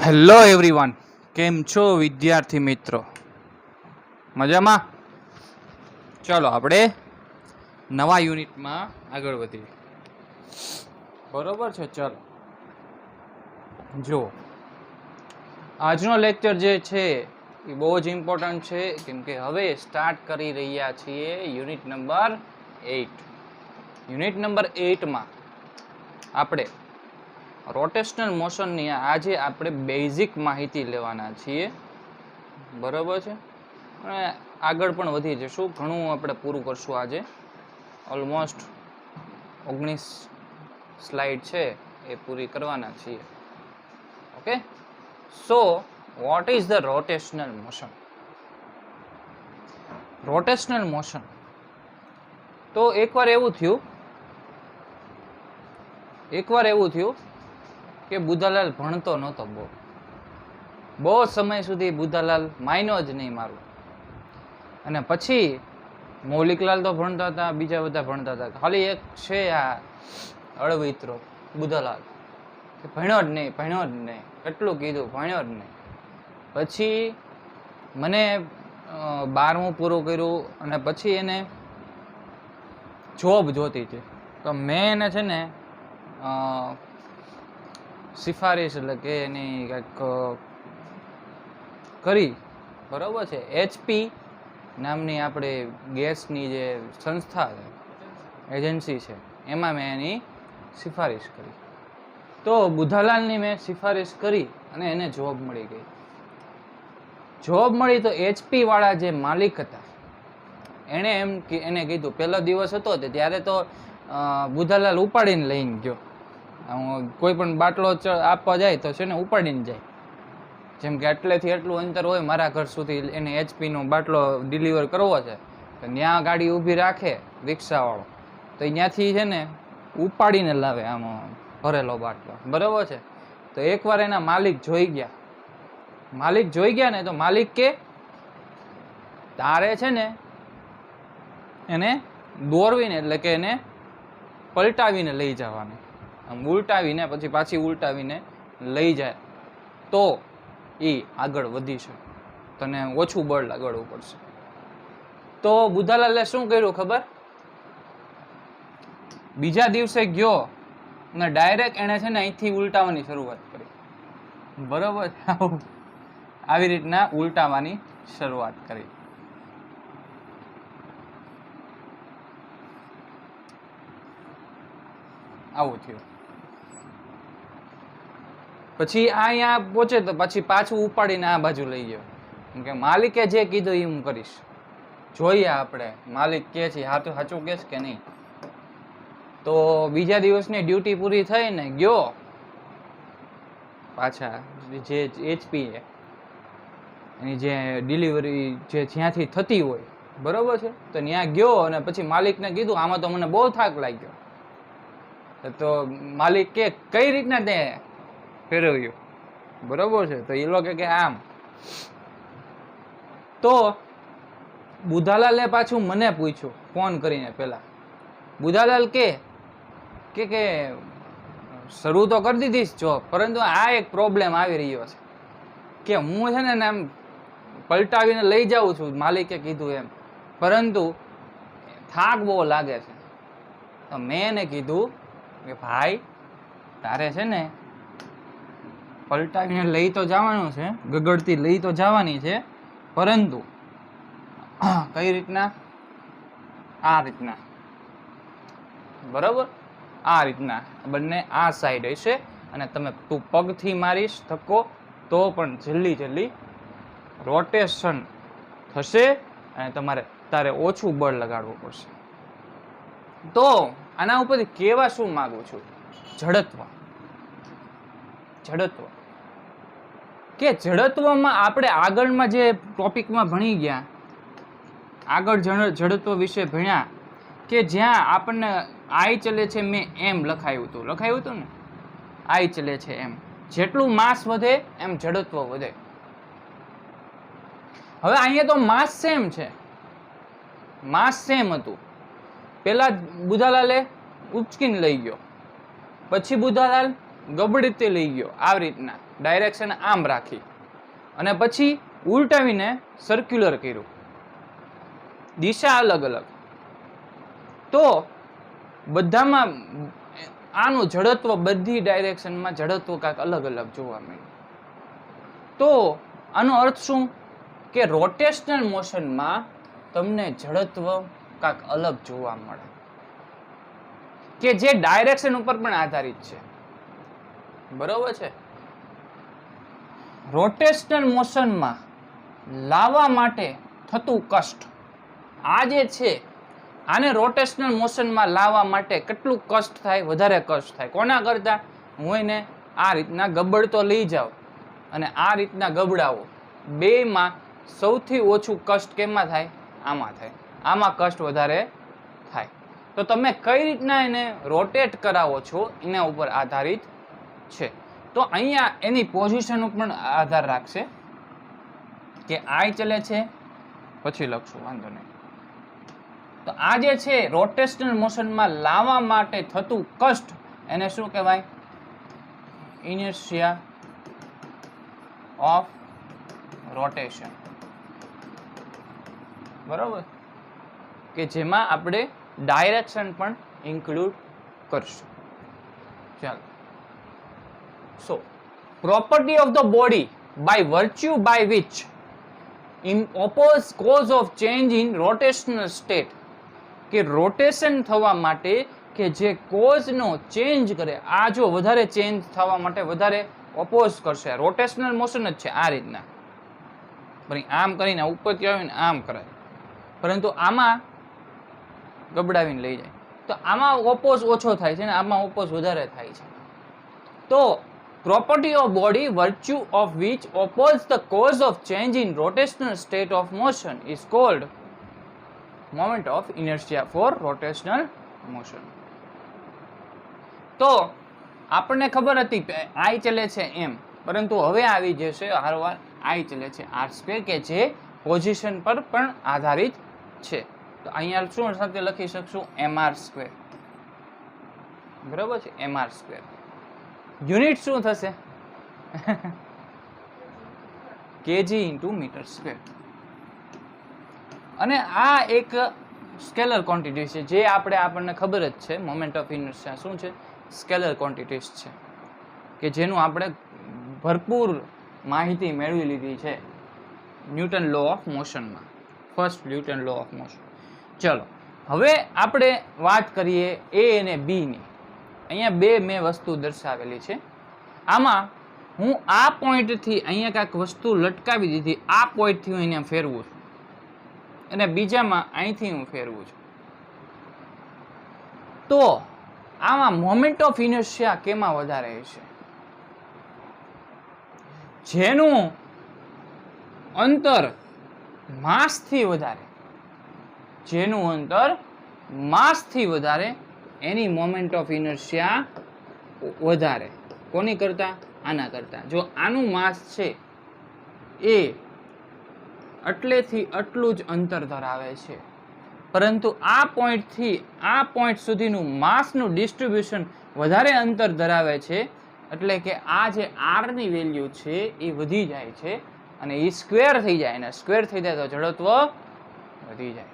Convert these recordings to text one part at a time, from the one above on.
Hello everyone, કેમ છો વિદ્યાર્થી મિત્રો? મજામાં? ચાલો આપણે નવા યુનિટમાં આગળ વધીએ. બરોબર છે. ચાલો જો આજનો લેક્ચર જે છે એ બહુ જ ઇમ્પોર્ટન્ટ છે, કેમ કે હવે સ્ટાર્ટ કરી રહ્યા છીએ યુનિટ નંબર 8. યુનિટ નંબર 8માં આપણે રોટેશનલ મોશનની આજે આપણે બેઝિક માહિતી લેવાના છીએ. બરાબર છે. અને આગળ પણ વધી જશું, ઘણું આપણે પૂરું કરશું આજે. ઓલમોસ્ટ 19 સ્લાઇડ છે એ પૂરી કરવાના છીએ. Okay, so what is the rotational motion? Rotational motion તો એકવાર એવું થયું કે બુધાલાલ ભણતો નહોતો. બહુ સમય સુધી બુધાલાલ માયનો જ નહીં મારું. અને પછી મૌલિકલાલ તો ભણતા હતા, બીજા બધા ભણતા હતા. ખાલી એક છે આ અળવિત્રો બુધાલાલ, ભણ્યો જ નહીં. કેટલું કીધું, ભણ્યો જ નહીં. પછી મને 12મું પૂરું કર્યું અને પછી એને જોબ જોતી હતી. તો મેં એને છે ને સિફારિશ એટલે કે એની કંઈક કરી. બરાબર છે. HP નામની આપણે ગેસની જે સંસ્થા છે, એજન્સી છે, એમાં મેં એની સિફારિશ કરી. તો બુધાલાલની મેં સિફારિશ કરી અને એને જોબ મળી ગઈ. જોબ મળી તો HP વાળા જે માલિક હતા એને કીધું, પહેલો દિવસ હતો ત્યારે તો બુધાલાલ ઉપાડીને લઈને ગયો. કોઈ પણ બાટલો આપવા જાય તો છે ને ઉપાડીને જાય. જેમ કે એટલેથી એટલું અંતર હોય મારા ઘર સુધી, એને HP નો બાટલો ડિલિવર કરવો છે તો ત્યાં ગાડી ઊભી રાખે રિક્ષાવાળો, તો ત્યાંથી છે ને ઉપાડીને લાવે આમ ભરેલો બાટલો. બરાબર છે. તો એકવાર એના માલિક જોઈ ગયા ને તો માલિક કે તારે છે ને એને દોરવીને એટલે કે એને પલટાવીને લઈ જવાની, આમ ઉલટાવીને પછી પાછી ઉલટાવીને લઈ જાય તો એ આગળ વધી છે, તને ઓછું બળ લાગવું પડશે. તો બુધાલાલે શું કર્યું ખબર? બીજા દિવસે ગયો અને ડાયરેક્ટ એને છે ને અહીંથી ઉલટાવવાની શરૂઆત કરી. બરોબર, આવી રીતના ઉલટાવવાની શરૂઆત કરી. આવું થયું. પછી અહીંયા પહોંચે તો પછી પાછું ઉપાડીને આ બાજુ લઈ ગયો. કેમ કે માલિકે જે કીધું એ હું કરીશ. જોઈએ આપણે માલિક કે છે સાચું કેસ કે નહીં. તો બીજા દિવસની ડ્યુટી પૂરી થઈ ને ગયો પાછા જે HP એની જે ડિલિવરી જે જ્યાંથી થતી હોય, બરોબર છે, તો ત્યાં ગયો અને પછી માલિકને કીધું આમાં તો મને બહુ થાક લાગ્યો. તો માલિક કે કઈ રીતના તે ફેરવ્યું? બરોબર છે. તો એ લોકો કે આમ. તો બુધાલાલે પાછું મને પૂછ્યું ફોન કરીને. પેલા બુધાલાલ કે શરૂ તો કરી દીધી જોબ, પરંતુ આ એક પ્રોબ્લેમ આવી રહ્યો છે કે હું છે ને આમ પલટાવીને લઈ જાઉં છું, માલિકે કીધું એમ, પરંતુ થાક બહુ લાગે છે. તો મેં એને કીધું કે ભાઈ તારે છે ને પલટાવીને લઈ તો જવાનું છે, ગગડતી લઈ તો જવાની છે, પરંતુ કઈ રીતના? આ રીતના. બરાબર, આ રીતના બંને આ સાઈડ હશે અને તું પગથી મારીશ ધક્કો તો પણ જલ્દી રોટેશન થશે અને તારે ઓછું બળ લગાડવું પડશે. તો આના ઉપરથી કેવા શું માંગુ છું? જડત્વ કે જડત્વમાં આપણે આગળમાં જે ટોપિકમાં ભણી ગયા, આગળ જડત્વ વિશે ભણ્યા કે જ્યાં આપણને આઈ ચલે છે, મેં એમ લખાયું હતું ને, આઈ ચલે છે એમ. જેટલું માસ વધે એમ જડત્વ વધે. હવે અહીંયા તો માસ સેમ હતું. પેલા બુધાલાલે ઉચકીને લઈ ગયો, પછી બુધાલાલ ગબડતે લઈ ગયો, આવી રીતના ડાયરેક્શન આમ રાખી અને પછી ઉલટાવીને સર્ક્યુલર કર્યું, દિશા અલગ અલગ, તો બધામાં આનું જડત્વ બધી ડાયરેક્શનમાં જડત્વ કાંઈક અલગ અલગ જોવા મળ્યું. તો આનો અર્થ શું કે રોટેશનલ મોશનમાં તમને જડત્વ કાંઈક અલગ જોવા મળે કે જે ડાયરેક્શન ઉપર પણ આધારિત છે. બરોબર છે. રોટેશનલ મોશનમાં લાવવા માટે થતું કષ્ટ, આ જે છે આને રોટેશનલ મોશનમાં લાવવા માટે કેટલું કષ્ટ થાય? વધારે કષ્ટ થાય. કોના કરતા? હું એને આ રીતના ગબડતો લઈ જાઉં અને આ રીતના ગબડાવો, બેમાં સૌથી ઓછું કષ્ટ કેમાં થાય? આમાં થાય. આમાં કષ્ટ વધારે થાય. તો તમે કઈ રીતના એને રોટેટ કરાવો છો એના ઉપર આધારિત છે. તો અહીંયા એની પોઝિશન ઉપર પણ આધાર રાખશે કે આઈ ચલે છે, પછી લખશું, વાંધો નહીં. તો આ જે છે રોટેશનલ મોશનમાં લાવવા માટે થતું કષ્ટ, એને શું કહેવાય? Inertia of rotation. બરોબર, કે જેમાં આપણે ડાયરેક્શન પણ ઇન્ક્લુડ કરશું. ચાલો. So property of the body by virtue by which in oppose cause of change in rotational state, કે રોટેશન થવા માટે કે જે કોઝનો ચેન્જ કરે, આ જો વધારે ચેન્જ થવા માટે વધારે ઓપોઝ કરશે. રોટેશનલ મોશન જ છે આ રીતના, આમ કરીને ઉપરથી આવીને આમ કરાય, પરંતુ આમાં ગબડાવીને લઈ જાય, તો આમાં ઓપોઝ ઓછો થાય છે ને આમાં ઓપોઝ વધારે થાય છે. તો property of body virtue of which oppose the cause of change in rotational state of motion is called moment of inertia for rotational motion. તો આપણને ખબર હતી આઈ ચલે છે એમ, પરંતુ હવે આવી જશે હારવાર આઈ ચલે છે આર સ્ક્વેર, કે જે પોઝિશન પર પણ આધારિત છે. તો અહીંયા શું સાથે લખી શકશું? mr square. બરાબર છે, mr સ્ક્વેર. યુનિટ શું થશે? Kg into metre square. અને આ એક સ્કેલર ક્વોન્ટિટી છે જે આપણને ખબર જ છે, મોમેન્ટ ઓફ ઇનર્શિયા શું છે? સ્કેલર ક્વોન્ટિટીઝ છે કે જેનું આપણે ભરપૂર માહિતી મેળવી લીધી છે ન્યૂટન લો ઓફ મોશનમાં, first Newton law of motion. ચલો હવે આપણે વાત કરીએ એ અને બીની. અહીંયા બે મેં વસ્તુ દર્શાવેલી છે. આમાં હું આ પોઈન્ટથી અહીંયા કાંઈક વસ્તુ લટકાવી દીધી, આ પોઈન્ટથી હું અહીંયા ફેરવું છું અને બીજામાં અહીંથી હું ફેરવું છું. તો આમાં મોમેન્ટ ઓફ ઇનર્શિયા કેમાં વધારે હશે? જેનું અંતર માસથી વધારે, જેનું અંતર માસથી વધારે એની મોમેન્ટ ઓફ ઇનર્શિયા વધારે. કોની કરતા? આના કરતા. જો આનું માસ છે એ એટલેથી આટલું જ અંતર ધરાવે છે, પરંતુ આ પોઈન્ટથી આ પોઈન્ટ સુધીનું માસનું ડિસ્ટ્રીબ્યુશન વધારે અંતર ધરાવે છે, એટલે કે આ જે આરની વેલ્યુ છે એ વધી જાય છે અને એ સ્ક્વેર થઈ જાય, અને સ્ક્વેર થઈ જાય તો જડત્વ વધી જાય.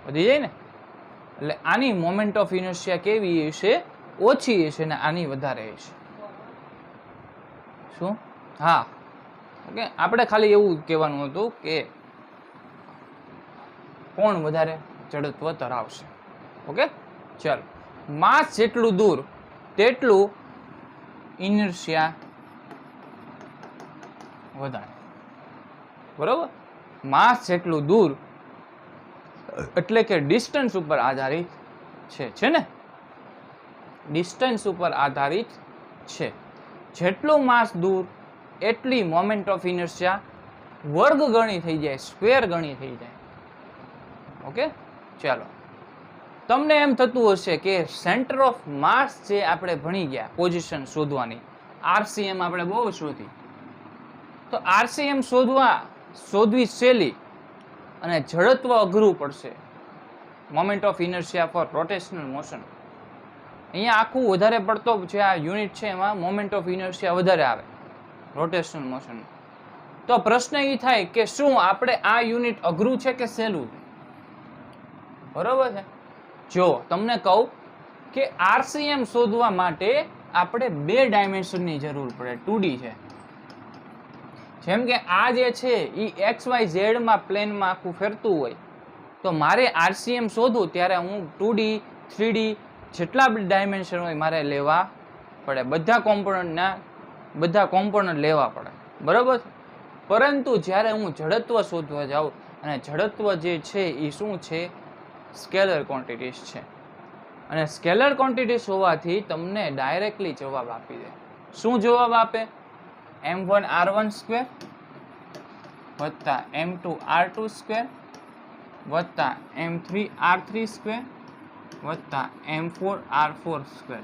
વધી જાય ને, એટલે આની મોમેન્ટ ઓફ ઇનર્શિયા કેવી હશે? ઓછી હશે ને આની વધારે હશે. શું? હા, ઓકે. આપણે ખાલી એવું કહેવાનું હતું કે કોણ વધારે જડત્વ ધરાવશે. ઓકે, ચાલો. માસ જેટલું દૂર તેટલું ઇનર્શિયા વધારે. બરોબર? માસ જેટલું દૂર એટલે કે ડિસ્ટન્સ ઉપર આધારિત છે ને? ડિસ્ટન્સ ઉપર આધારિત છે. જેટલું માસ દૂર એટલી મોમેન્ટ ઓફ ઇનર્શિયા વર્ગ ગણી થઈ જાય, સ્ક્વેર ગણી થઈ જાય. ઓકે, ચાલો. તમને એમ થતું હશે કે સેન્ટર ઓફ માસ જે આપણે ભણી ગયા, પોઝિશન શોધવાની, આરસીએમ આપણે બહુ શોધી, તો આરસીએમ શોધવી સહેલી અને જડત્વ અઘરું પડશે. Moment of inertia for rotational motion. અહીંયા આખું વધારે પડતો જે આ યુનિટ છે એમાં મોમેન્ટ ઓફ ઇનર્શિયા વધારે આવે રોટેશનલ મોશન. તો પ્રશ્ન એ થાય કે શું આપણે આ યુનિટ અઘરું છે કે સહેલું છે? બરોબર છે. જો તમને કહું કે આરસીએમ શોધવા માટે આપણે 2 ડાયમેન્શનની જરૂર પડે, 2D છે. જેમ કે આ જે છે એ XYZ માં પ્લેનમાં આખું ફેરતું હોય, તો મારે આરસીએમ શોધવું ત્યારે હું 2D 3D જેટલા બી ડાયમેન્શન હોય મારે લેવા પડે, બધા કોમ્પોનન્ટ લેવા પડે, બરાબર. પરંતુ જ્યારે હું જડત્વ શોધવા જાઉં, અને જડત્વ જે છે એ શું છે? સ્કેલર ક્વોન્ટિટીઝ છે. અને સ્કેલર ક્વોન્ટિટીઝ હોવાથી તમને ડાયરેક્ટલી જવાબ આપી દે. શું જવાબ આપે? m1r1² વત્તા m2r2² વત્તા m3r3² વત્તા m4r4².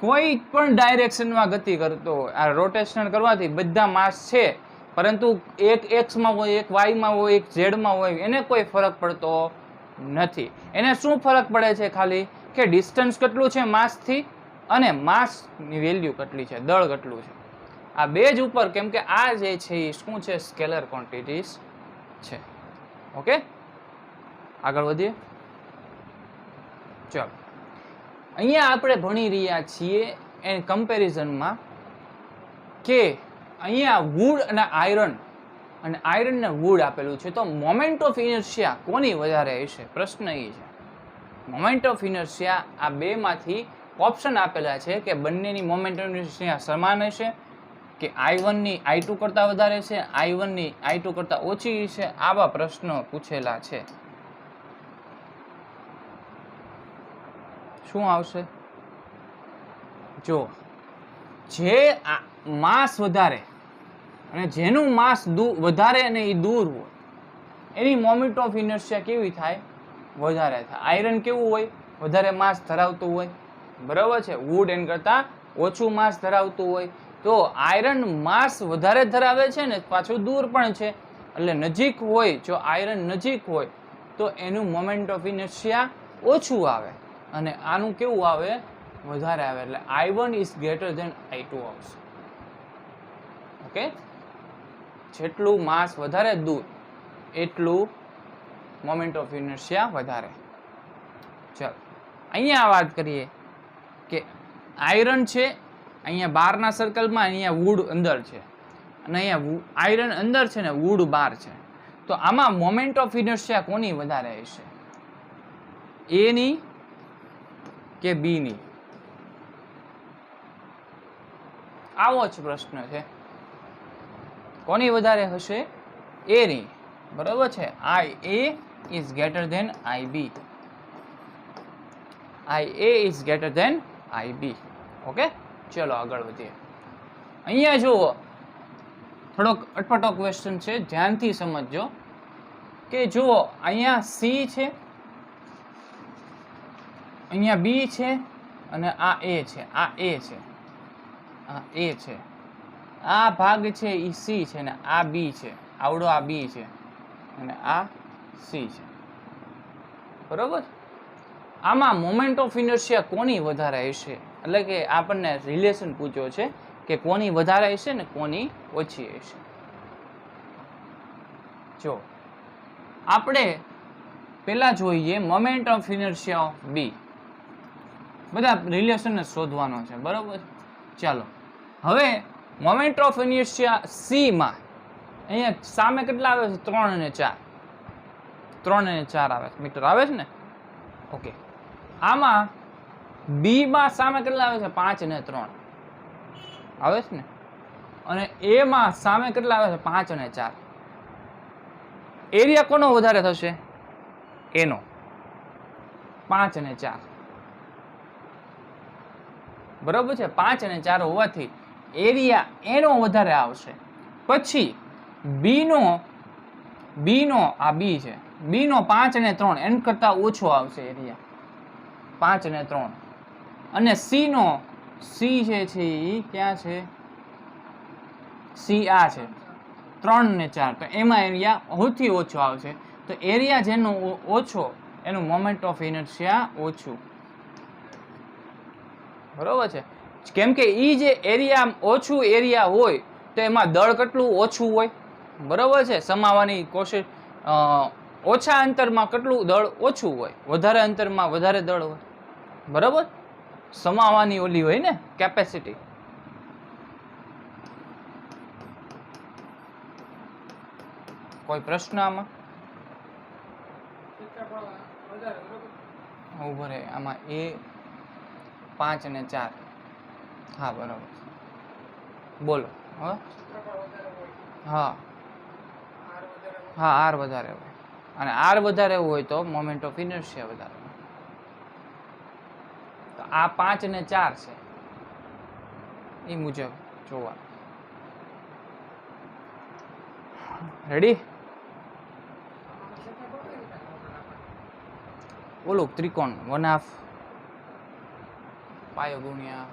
કોઈ પણ ડાયરેક્શનમાં ગતિ કરતો હોય, આ રોટેશનલ કરવાથી બધા માસ છે, પરંતુ એક એક્સમાં હોય, એક વાયમાં હોય, એક ઝેડમાં હોય, એને કોઈ ફરક પડતો નથી. એને શું ફરક પડે છે? ખાલી કે ડિસ્ટન્સ કેટલું છે માસથી અને માસની વેલ્યુ કેટલી છે, દળ કેટલું છે. આ બે જ ઉપર, કેમ કે આ જે છે એ શું છે? સ્કેલર ક્વોન્ટિટીઝ છે. ઓકે, આગળ વધીએ. ચાલો, અહીંયા આપણે ભણી રહ્યા છીએ એન કમ્પેરિઝનમાં કે અહીંયા વુડ અને આયરન ને વુડ આપેલું છે, તો મોમેન્ટ ઓફ ઇનર્શિયા કોની વધારે હશે? પ્રશ્ન એ છે. મોમેન્ટ ઓફ ઇનર્શિયા આ બેમાંથી ઓપ્શન આપેલા છે કે બંનેની મોમેન્ટ ઓફ ઇનર્શિયા સમાન હશે, કે I1 ની I2 કરતાં વધારે છે, I1 ની I2 કરતાં ઓછી છે. આવા પ્રશ્નો પૂછેલા છે. શું આવશે? જો જે માસ વધારે અને જેનું માસ વધારે અને એ દૂર હોય એની મોમેન્ટ ઓફ ઇનર્શિયા કેવી થાય? વધારે થાય. આયરન કેવું હોય? વધારે માસ ધરાવતું હોય, બરાબર છે. વુડ એન કરતાં ઓછું માસ ધરાવતું હોય. તો આયરન માસ વધારે ધરાવે છે ને પાછું દૂર પણ છે, એટલે નજીક હોય, જો આયરન નજીક હોય તો એનું મોમેન્ટ ઓફ ઇનર્શિયા ઓછું આવે અને આનું કેવું આવે? વધારે આવે. એટલે I1 is greater than I2 આવશે. ઓકે, જેટલું માસ વધારે દૂર એટલું મોમેન્ટ ઓફ ઇનર્શિયા વધારે. ચાલો, અહીંયા વાત કરીએ કે આયરન છે અહીંયા બહારના સર્કલમાં, અહીંયા વુડ અંદર છે, અને અહીંયા આયરન અંદર છે ને વુડ બહાર છે. તો આમાં મોમેન્ટ ઓફ ઇનર્શિયા કોની વધારે હશે? એ ની કે બી ની? આવો જ પ્રશ્ન છે. કોની વધારે હશે? એ ની, બરાબર છે. IA is greater than IB. IA is greater than IB. Okay, ચલો આગળ વધીએ. અહીંયા જુઓ, થોડોક અટપટો ક્વેશ્ચન છે, ધ્યાનથી સમજજો. કે જુઓ, અહીંયા C છે, અહીંયા B છે, અને આ A છે, આ A છે, આ A છે. આ ભાગ છે એ C છે, ને આ B છે, આવડો આ B છે, અને આ C છે, બરોબર. આમાં મોમેન્ટ ઓફ ઇનર્શિયા કોની વધારે હશે? એટલે કે આપણને રિલેશન પૂછ્યો છે કે કોની વધારે હશે ને કોની ઓછી હશે. જો આપણે પહેલા જોઈએ moment of inertia of B. બધા રિલેશન શોધવાનો છે, બરોબર. ચાલો, હવે મોમેન્ટ ઓફ ઇનર્શિયા સી માં અહીંયા સામે કેટલા આવે છે? 3 અને 4. 3 અને 4 આવે છે, મીટર આવે છે ને? ઓકે. આમાં બી માં સામે કેટલા આવે છે? 5 અને 3 આવે છે ને? અને એ માં સામે કેટલા આવે છે? 5 અને 4. એરિયા કોનો વધારે થશે? એનો. 5 અને 4, બરોબર છે. 5 અને 4 હોવાથી એરિયા એનો વધારે આવશે. પછી બીનો આ બી છે, બીનો 5 અને 3 એન કરતા ઓછો આવશે એરિયા, 5 અને 3. અને સી જે છે એ ક્યાં છે? સી આ છે, 3 અને 4. તો એમાં એરિયા સૌથી ઓછો આવશે. તો એરિયા જેનો ઓછો એનું મોમેન્ટ ઓફ ઇનર્શિયા ઓછું. બરોબર છે. કેમ કે ઈ જે એરિયા ઓછું એરિયા હોય તો એમાં દળ કેટલું ઓછું હોય, બરોબર છે. સમાવાની કોશિશ ઓછા અંતરમાં કેટલું દળ ઓછું હોય, વધારે અંતરમાં વધારે દળ હોય, બરોબર. સમાવાની ઓલી હોય ને કેપેસિટી. કોઈ પ્રશ્ન આમાં? ઉભો રહે, આમાં એ 5 અને 4. હા બરાબર, બોલો. હા હા, આર વધારે હોય, અને આર વધારે હોય તો મોમેન્ટ ઓફ ઇનર્શિયા વધારે હોય. તો આ 5 અને 4 છે એ મુજબ જોવા. રેડી? ઓલું ત્રિકોણ 1/2 પાયો ગુણ્યા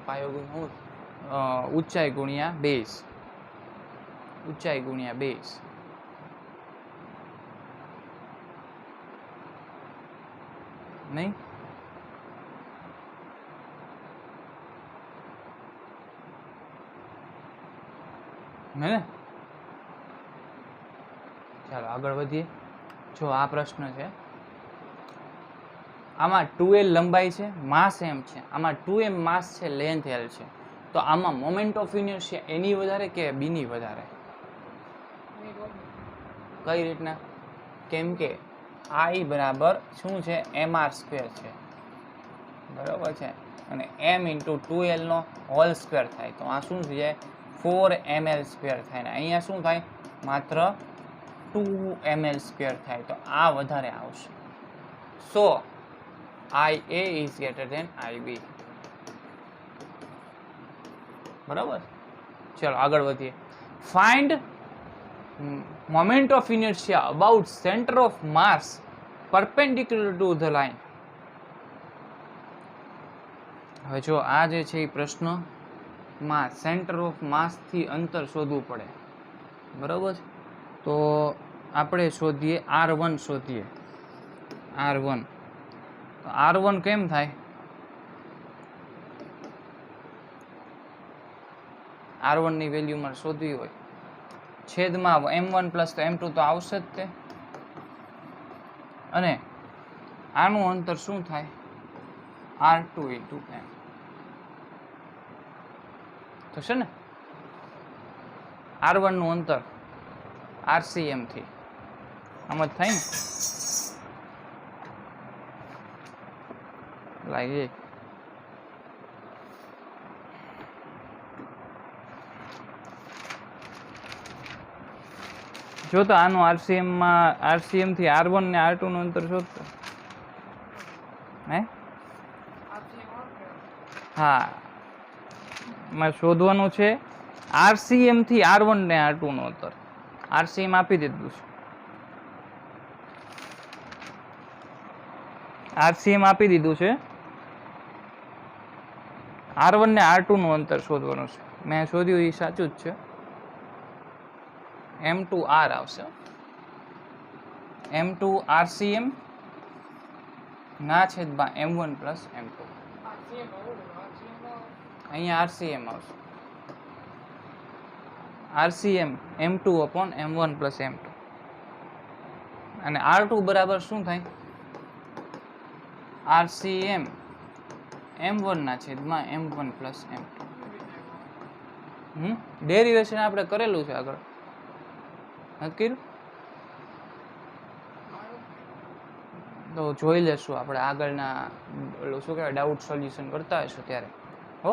પાયો ગુણ્યા ઊંચાઈ ગુણ્યા બેઝ, ઊંચાઈ ગુણ્યા બેઝ. નહીં? હે? ચાલો આગળ વધીએ. જો આ પ્રશ્ન છે, આમાં 2l લંબાઈ છે, માસ m છે. આમાં 2m માસ છે, લેન્થ l છે. તો આમાં મોમેન્ટ ઓફ ઇનર્શિયા એની વધારે કે બીની વધારે? કઈ રીતના? કેમ કે I બરાબર શું છે, mr² છે, બરાબર છે. અને m × 2l નો હોલ સ્ક્વેર થાય તો આ શું થઈ જાય, 4ml² થાય. ને અહીંયા શું થાય, માત્ર 2ml² થાય. તો આ વધારે આવશે. સો IA is greater than IB. બરાબર. ચલો આગળ વધીએ. Find moment of inertia about centre of mass perpendicular to the line. હવે જો આ જે છે એ પ્રશ્નમાં સેન્ટર ઓફ માસથી અંતર શોધવું પડે, બરાબર. તો આપણે શોધીએ R1 શોધીએ. R1 તો R1 કેમ થાય? R1 ની વેલ્યુ મારે શોધવી હોય, છેદમાં m1 + m2 તો આવશે જ તે. અને આનું અંતર શું થાય, R2 × m થશે ને. R1 નું અંતર RCM થી આમ જ થાય ને. લાગે જો તો આનું RCM થી R1 ને R2 નું અંતર શોધતો. હે? હા, મારે શોધવાનું છે RCM થી R1 ને R2 નું અંતર. RCM આપી દીધું છે, RCM આપી દીધું છે. R1 ને R2 નું અંતર શોધવાનું છે. મેં શોધ્યું એ સાચું જ છે. M2R આવશે. M2 RCM ના છેદમાં M1 + M2. અહીંયા RCM આવશે. RCM M2/M1 + M2. અને R2 બરાબર શું થાય, RCM M1 ના છેદમાં M1 + M2. ડેરિવેશન આપણે કરેલું છે આગળ, નથી કર્યું? તો જોઈ લેશું આપણે આગળના શું કહેવાય ડાઉટ સોલ્યુશન કરતા હશું ત્યારે. હો,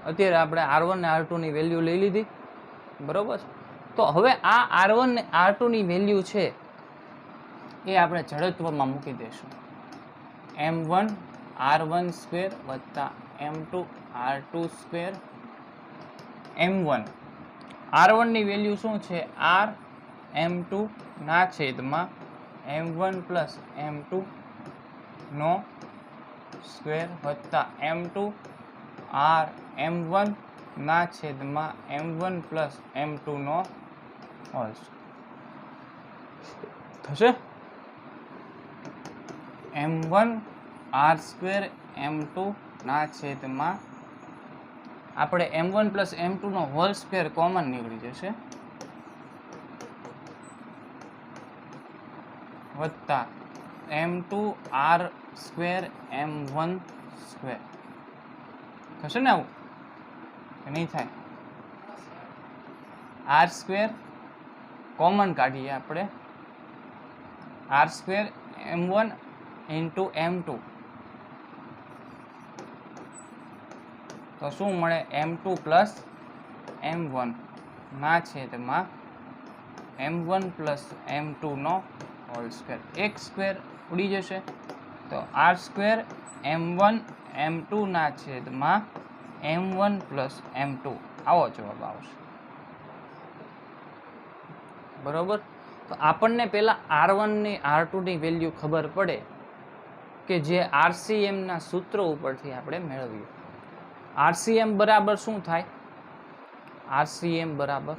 અત્યારે આપણે R1 ને R2 ની વેલ્યુ લઈ લીધી, બરોબર. તો હવે આ R1 ને R2 ની વેલ્યુ છે એ આપણે જડત્વમાં મૂકી દઈશું. M1 R1² + M2 R2². M1 R1 ની વેલ્યુ શું છે, R M2 ના છેદમાં M1 + M2 નો સ્ક્વેર વત્તા M2 R M1 ના છેદમાં M1 + M2 નો હોલ થશે. M1 R² M2 ના છેદમાં આપણે m1 પ્લસ m2 નો હોલ સ્ક્વેર કોમન નીકળી જશે વત્તા m2 r square m1 square થશે ને આવું કે નહીં થાય r સ્ક્વેર કોમન કાઢીએ આપણે r square m1 into m2 તો શું મળે m2 પ્લસ m1 ના છેદમાં m1 પ્લસ m2 નો હોલ સ્ક્વેર એક સ્ક્વેર ઉડી જશે તો r સ્ક્વેર m1 m2 ના છેદમાં m1 પ્લસ m2 આવો જવાબ આવશે બરોબર તો આપણને પહેલા r1 ની r2 ની વેલ્યુ ખબર પડે કે જે RCM ના સૂત્ર ઉપરથી આપણે મેળવીએ RCM બરાબર શું થાય RCM બરાબર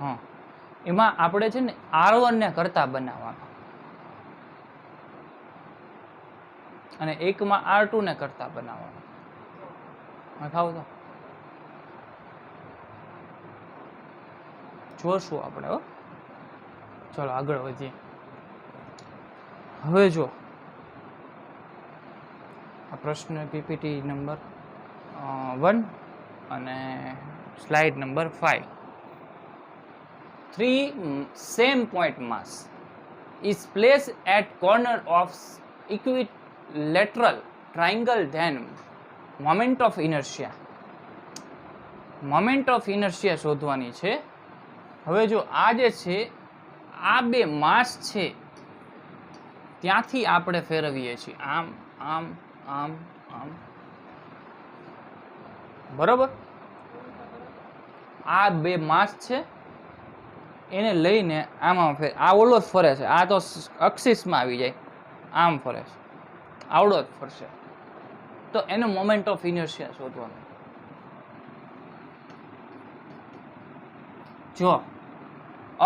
હા એમાં આપણે છે ને R1 ને કરતા બનાવવાનો અને એકમાં R2 ને કરતા બનાવવાનો ખાવ તો જોશું આપણે હો ચલો આગળ વધીએ હવે જો આ પ્રશ્ન પીપીટી નંબર 1 અને slide number 5 3 same point mass is placed at corner of equilateral triangle then moment of inertia શોધવાની છે હવે જો આ જે છે આ બે માસ છે ત્યાંથી આપણે ફેરવીએ છીએ આમ આમ આમ આમ બરોબર આ બે માસ છે એને લઈને આમાં આ ઓલો જ ફરે છે આ તો અક્ષિસમાં આવી જાય આમ ફરે છે આવડો જ ફરશે તો એનો મોમેન્ટ ઓફ ઇનર્શિયા શોધવાનો જો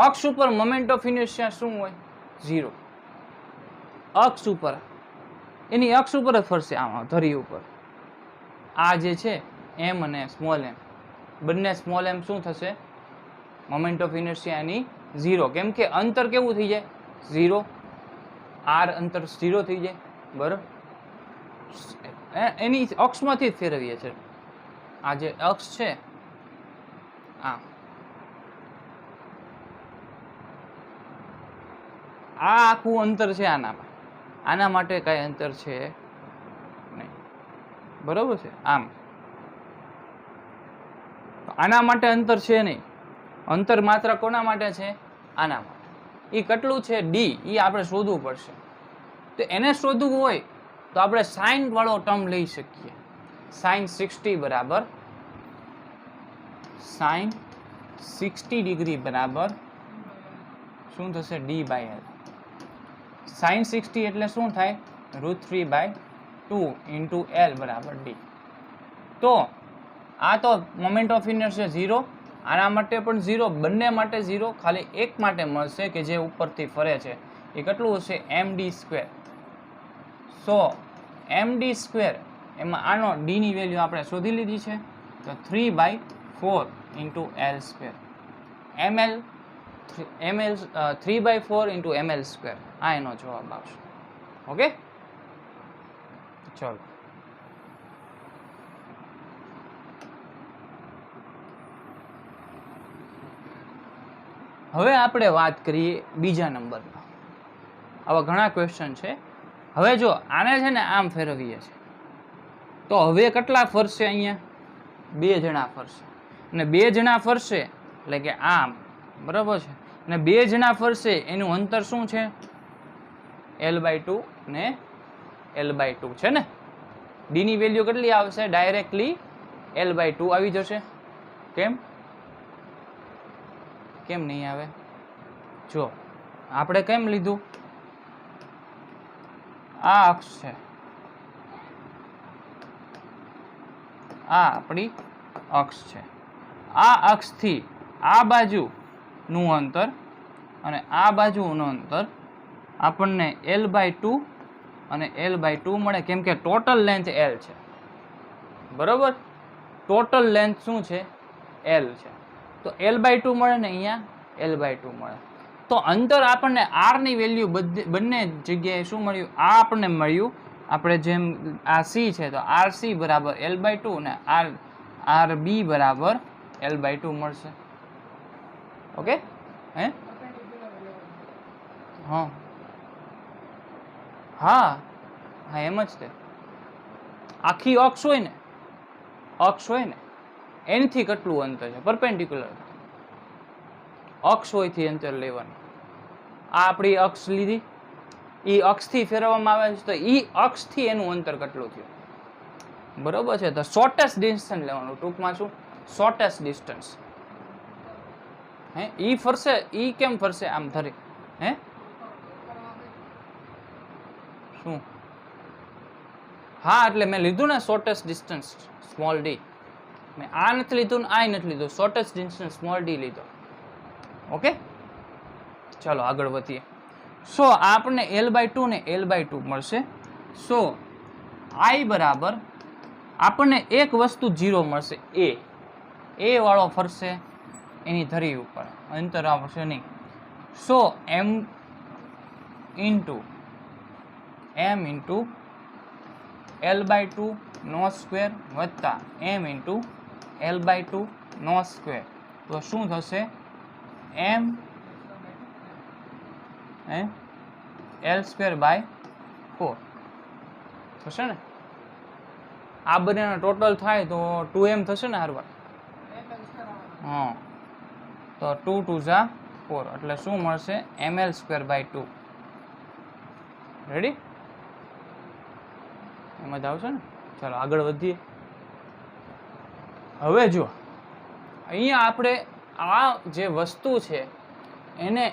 અક્ષ ઉપર મોમેન્ટ ઓફ ઇનર્શિયા શું હોય 0 અક્ષ ઉપર એની અક્ષ ઉપર જ ફરશે આમાં ધરી ઉપર આ જે છે m અને સ્મોલ m બંને સ્મોલ m શું થશે મોમેન્ટ ઓફ ઇનર્શિયા એની 0 કેમ કે અંતર કેવું થઈ જાય 0 r અંતર 0 થઈ જાય બરાબર એની અક્ષમાંથી જ ફેરવીએ છે આ જે અક્ષ છે આ આખું અંતર છે આના માટે કઈ અંતર છે નહીં બરોબર છે આમ આના માટે અંતર છે નહીં અંતર માત્ર કોના માટે છે આના માટે એ કેટલું છે d એ આપણે શોધવું પડશે તો એને શોધવું હોય તો આપણે સાઇન વાળો ટર્મ લઈ શકીએ સાઇન 60 બરાબર સાઇન 60 ડિગ્રી બરાબર શું થશે d બાય l સાઇન 60 એટલે શું થાય √3/2 ઇન્ટુ l બરાબર d તો આ તો મોમેન્ટ ઓફ ઇનર્શિયા 0 આના માટે પણ 0 બંને માટે 0 ખાલી એક માટે મળશે કે જે ઉપરથી ફરે છે એ કેટલું હશે md². સો md² એમાં આનો d ની વેલ્યુ આપણે શોધી લીધી છે તો 3/4 into l². ml 3/4 into ml² આ એનો જવાબ આવશે. ઓકે ચલો હવે આપણે વાત કરીએ બીજા નંબરમાં. આવા ઘણા ક્વેશ્ચન છે. હવે જો આને છે ને આમ ફેરવીએ છે તો હવે કેટલા ફરશે અહીંયા 2 જણા ફરશે અને 2 જણા ફરશે એટલે કે આમ બરાબર છે અને 2 જણા ફરશે એનું અંતર શું છે l/2 ને l/2 છે ને d ની વેલ્યુ કેટલી આવશે ડાયરેક્ટલી l/2 આવી જશે. કેમ નહીં આવે જો આપણે કેમ લીધું આ અક્ષ છે આ આપણી અક્ષ છે આ અક્ષથી આ બાજુનું અંતર અને આ બાજુનું અંતર આપણને l/2 અને L/2 મળે, કેમ કે ટોટલ લેન્થ L છે. બરોબર, ટોટલ લેન્થ શું છે? L છે. તો L/2 મળે ને અહીંયા L/2 મળે. તો અંતર આપણને r ની વેલ્યુ બંને જગ્યાએ શું મળ્યું? આ આપણને મળ્યું. આપણે જેમ આ c છે તો rc બરાબર L/2 ને rb બરાબર L/2 મળશે. ઓકે, હે? હા હા હા, એમ જ તે. આખી અક્ષ હોય ને એનથી કેટલું અંતર છે? પરપેન્ડિક્યુલર અક્ષ હોયથી અંતર લેવાનું. આ આપણી અક્ષ લીધી, એ અક્ષથી ફેરવવામાં આવે છે, તો એ અક્ષથી એનું અંતર કેટલું થયું? બરોબર છે. તો શોર્ટેસ્ટ ડિસ્ટન્સ લેવાનું. ટૂંકમાં શું? Shortest distance. હે, ઈ ફરશે, ઈ કેમ ફરશે આમ ધરી? હે, શું? હા, એટલે મેં લીધું ને શોર્ટેસ્ટ ડિસ્ટન્સ સ્મોલ ડી. મેં આ નથી લીધું ને આ નથી લીધું, શોર્ટેસ્ટ ડિસ્ટન્સ સ્મોલ ડી લીધો. ઓકે, ચાલો આગળ વધીએ. સો આપણને L/2 ને L/2 મળશે. સો I બરાબર આપણને એક વસ્તુ 0 મળશે, એ વાળો ફરશે એની ધરી ઉપર, અંતર આવશે નહીં. સો m ઇન્ટુ L/2 નો સ્ક્વેર વત્તા m ઇન્ટુ L/2 નો સ્ક્વેર. તો શું થશે? m L²/4 થશે ને? આ બંનેના ટોટલ થાય તો 2m થશે ને હરવાર? હા, તો 2 2 જા 4 એટલે શું મળશે? mL²/2. રેડી? એમ જ આવશે ને? ચાલો આગળ વધીએ. હવે જો અહીંયા આપણે આ જે વસ્તુ છે એને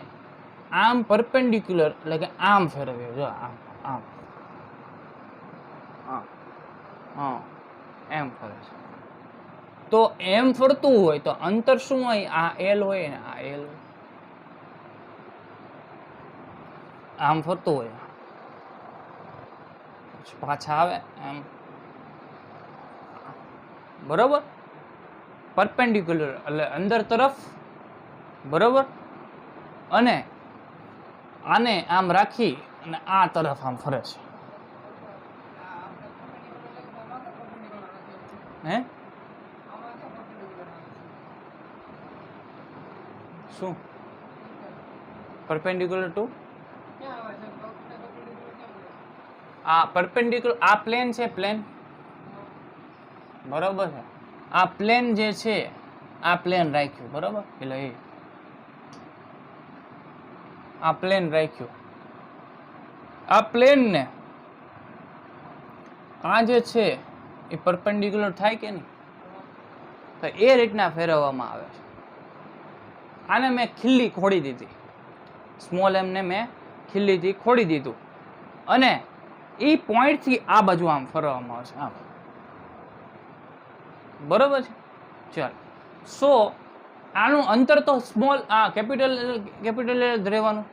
આમ પરપેન્ડિક્યુલર એટલે કે આમ ફેરવ્યો. જો આમ આમ હા એમ ફરે છે. તો એમ ફરતું હોય તો અંતર શું હોય? આ L હોય ને આ L હોય. આમ ફરતું હોય પાછા આવે એમ. બરોબર, પરપેન્ડિક્યુલર એટલે અંદર તરફ. બરોબર, અને આને આમ રાખી અને આ તરફ આમ ફરે છે. હે, શું પરપેન્ડિક્યુલર ટુ? આ પરપેન્ડિક્યુલર, આ પ્લેન છે, પ્લેન. બરોબર છે. આ પ્લેન જે છે આ પ્લેન રાખ્યું. બરોબર, એટલે આ પ્લેન રાખ્યું. આ પ્લેન ને આ જે છે એ પરપેન્ડિક્યુલર થાય કે નહીં? તો એ રીતના ફેરવવામાં આવે છે. આને મેં ખીલ્લી ખોડી દીધી, સ્મોલ એમ ને મેં ખીલ્લીથી ખોડી દીધું અને એ પોઈન્ટથી આ બાજુ આમ ફરવામાં આવશે આમ. બરોબર છે. ચાલો, સો આનું અંતર તો સ્મોલ કેપિટલ L જ રહેવાનું.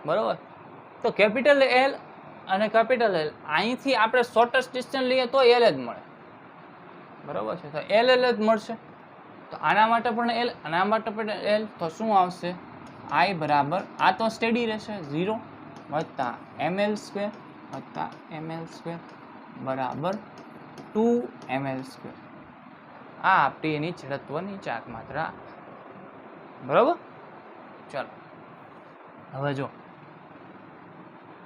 બરોબર, તો કેપિટલ L અને કેપિટલ L અહીંથી આપણે શોર્ટેસ્ટ ડિસ્ટન્સ લઈએ તો L જ મળે. બરોબર છે, તો L જ મળશે. તો આના માટે પણ L, આના માટે પણ L. તો શું આવશે? I બરાબર, આ તો સ્ટેડી રહેશે 0 વત્તા mL² વત્તા mL² બરાબર 2mL². આ આપણી એની જડત્વની ચાક માત્રા. બરોબર, ચાલો હવે જો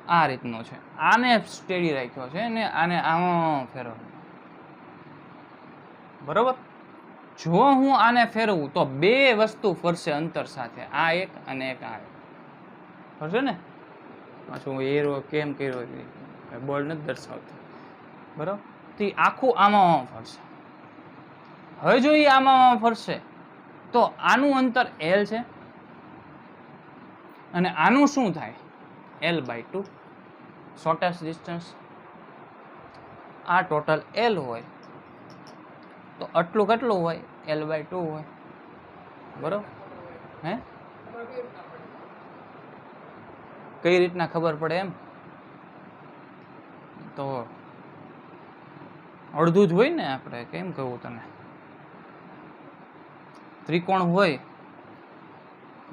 આ રીતનો છે, આને સ્ટેડી રાખ્યો છે ને આને આમ ફેરવો. બરોબર, જો હું આને ફેરવું તો બે વસ્તુ ફરશે અંતર સાથે, આ એક અને એક આ એક ફરશે ને. પાછું એરો કેમ કર્યો બોર્ડ નથી દર્શાવતો. બરોબર, તો આખું આમાં ફરશે. હવે જો એ આમાં ફરશે તો આનું અંતર L છે અને આનું શું થાય? L/2 shortest distance. આ ટોટલ L હોય તો આટલું કેટલું હોય? L/2 હોય. બરોબર, હે કઈ રીતના ખબર પડે એમ? તો અડધું જ હોય ને, આપણે કેમ કહું તને, ત્રિકોણ હોય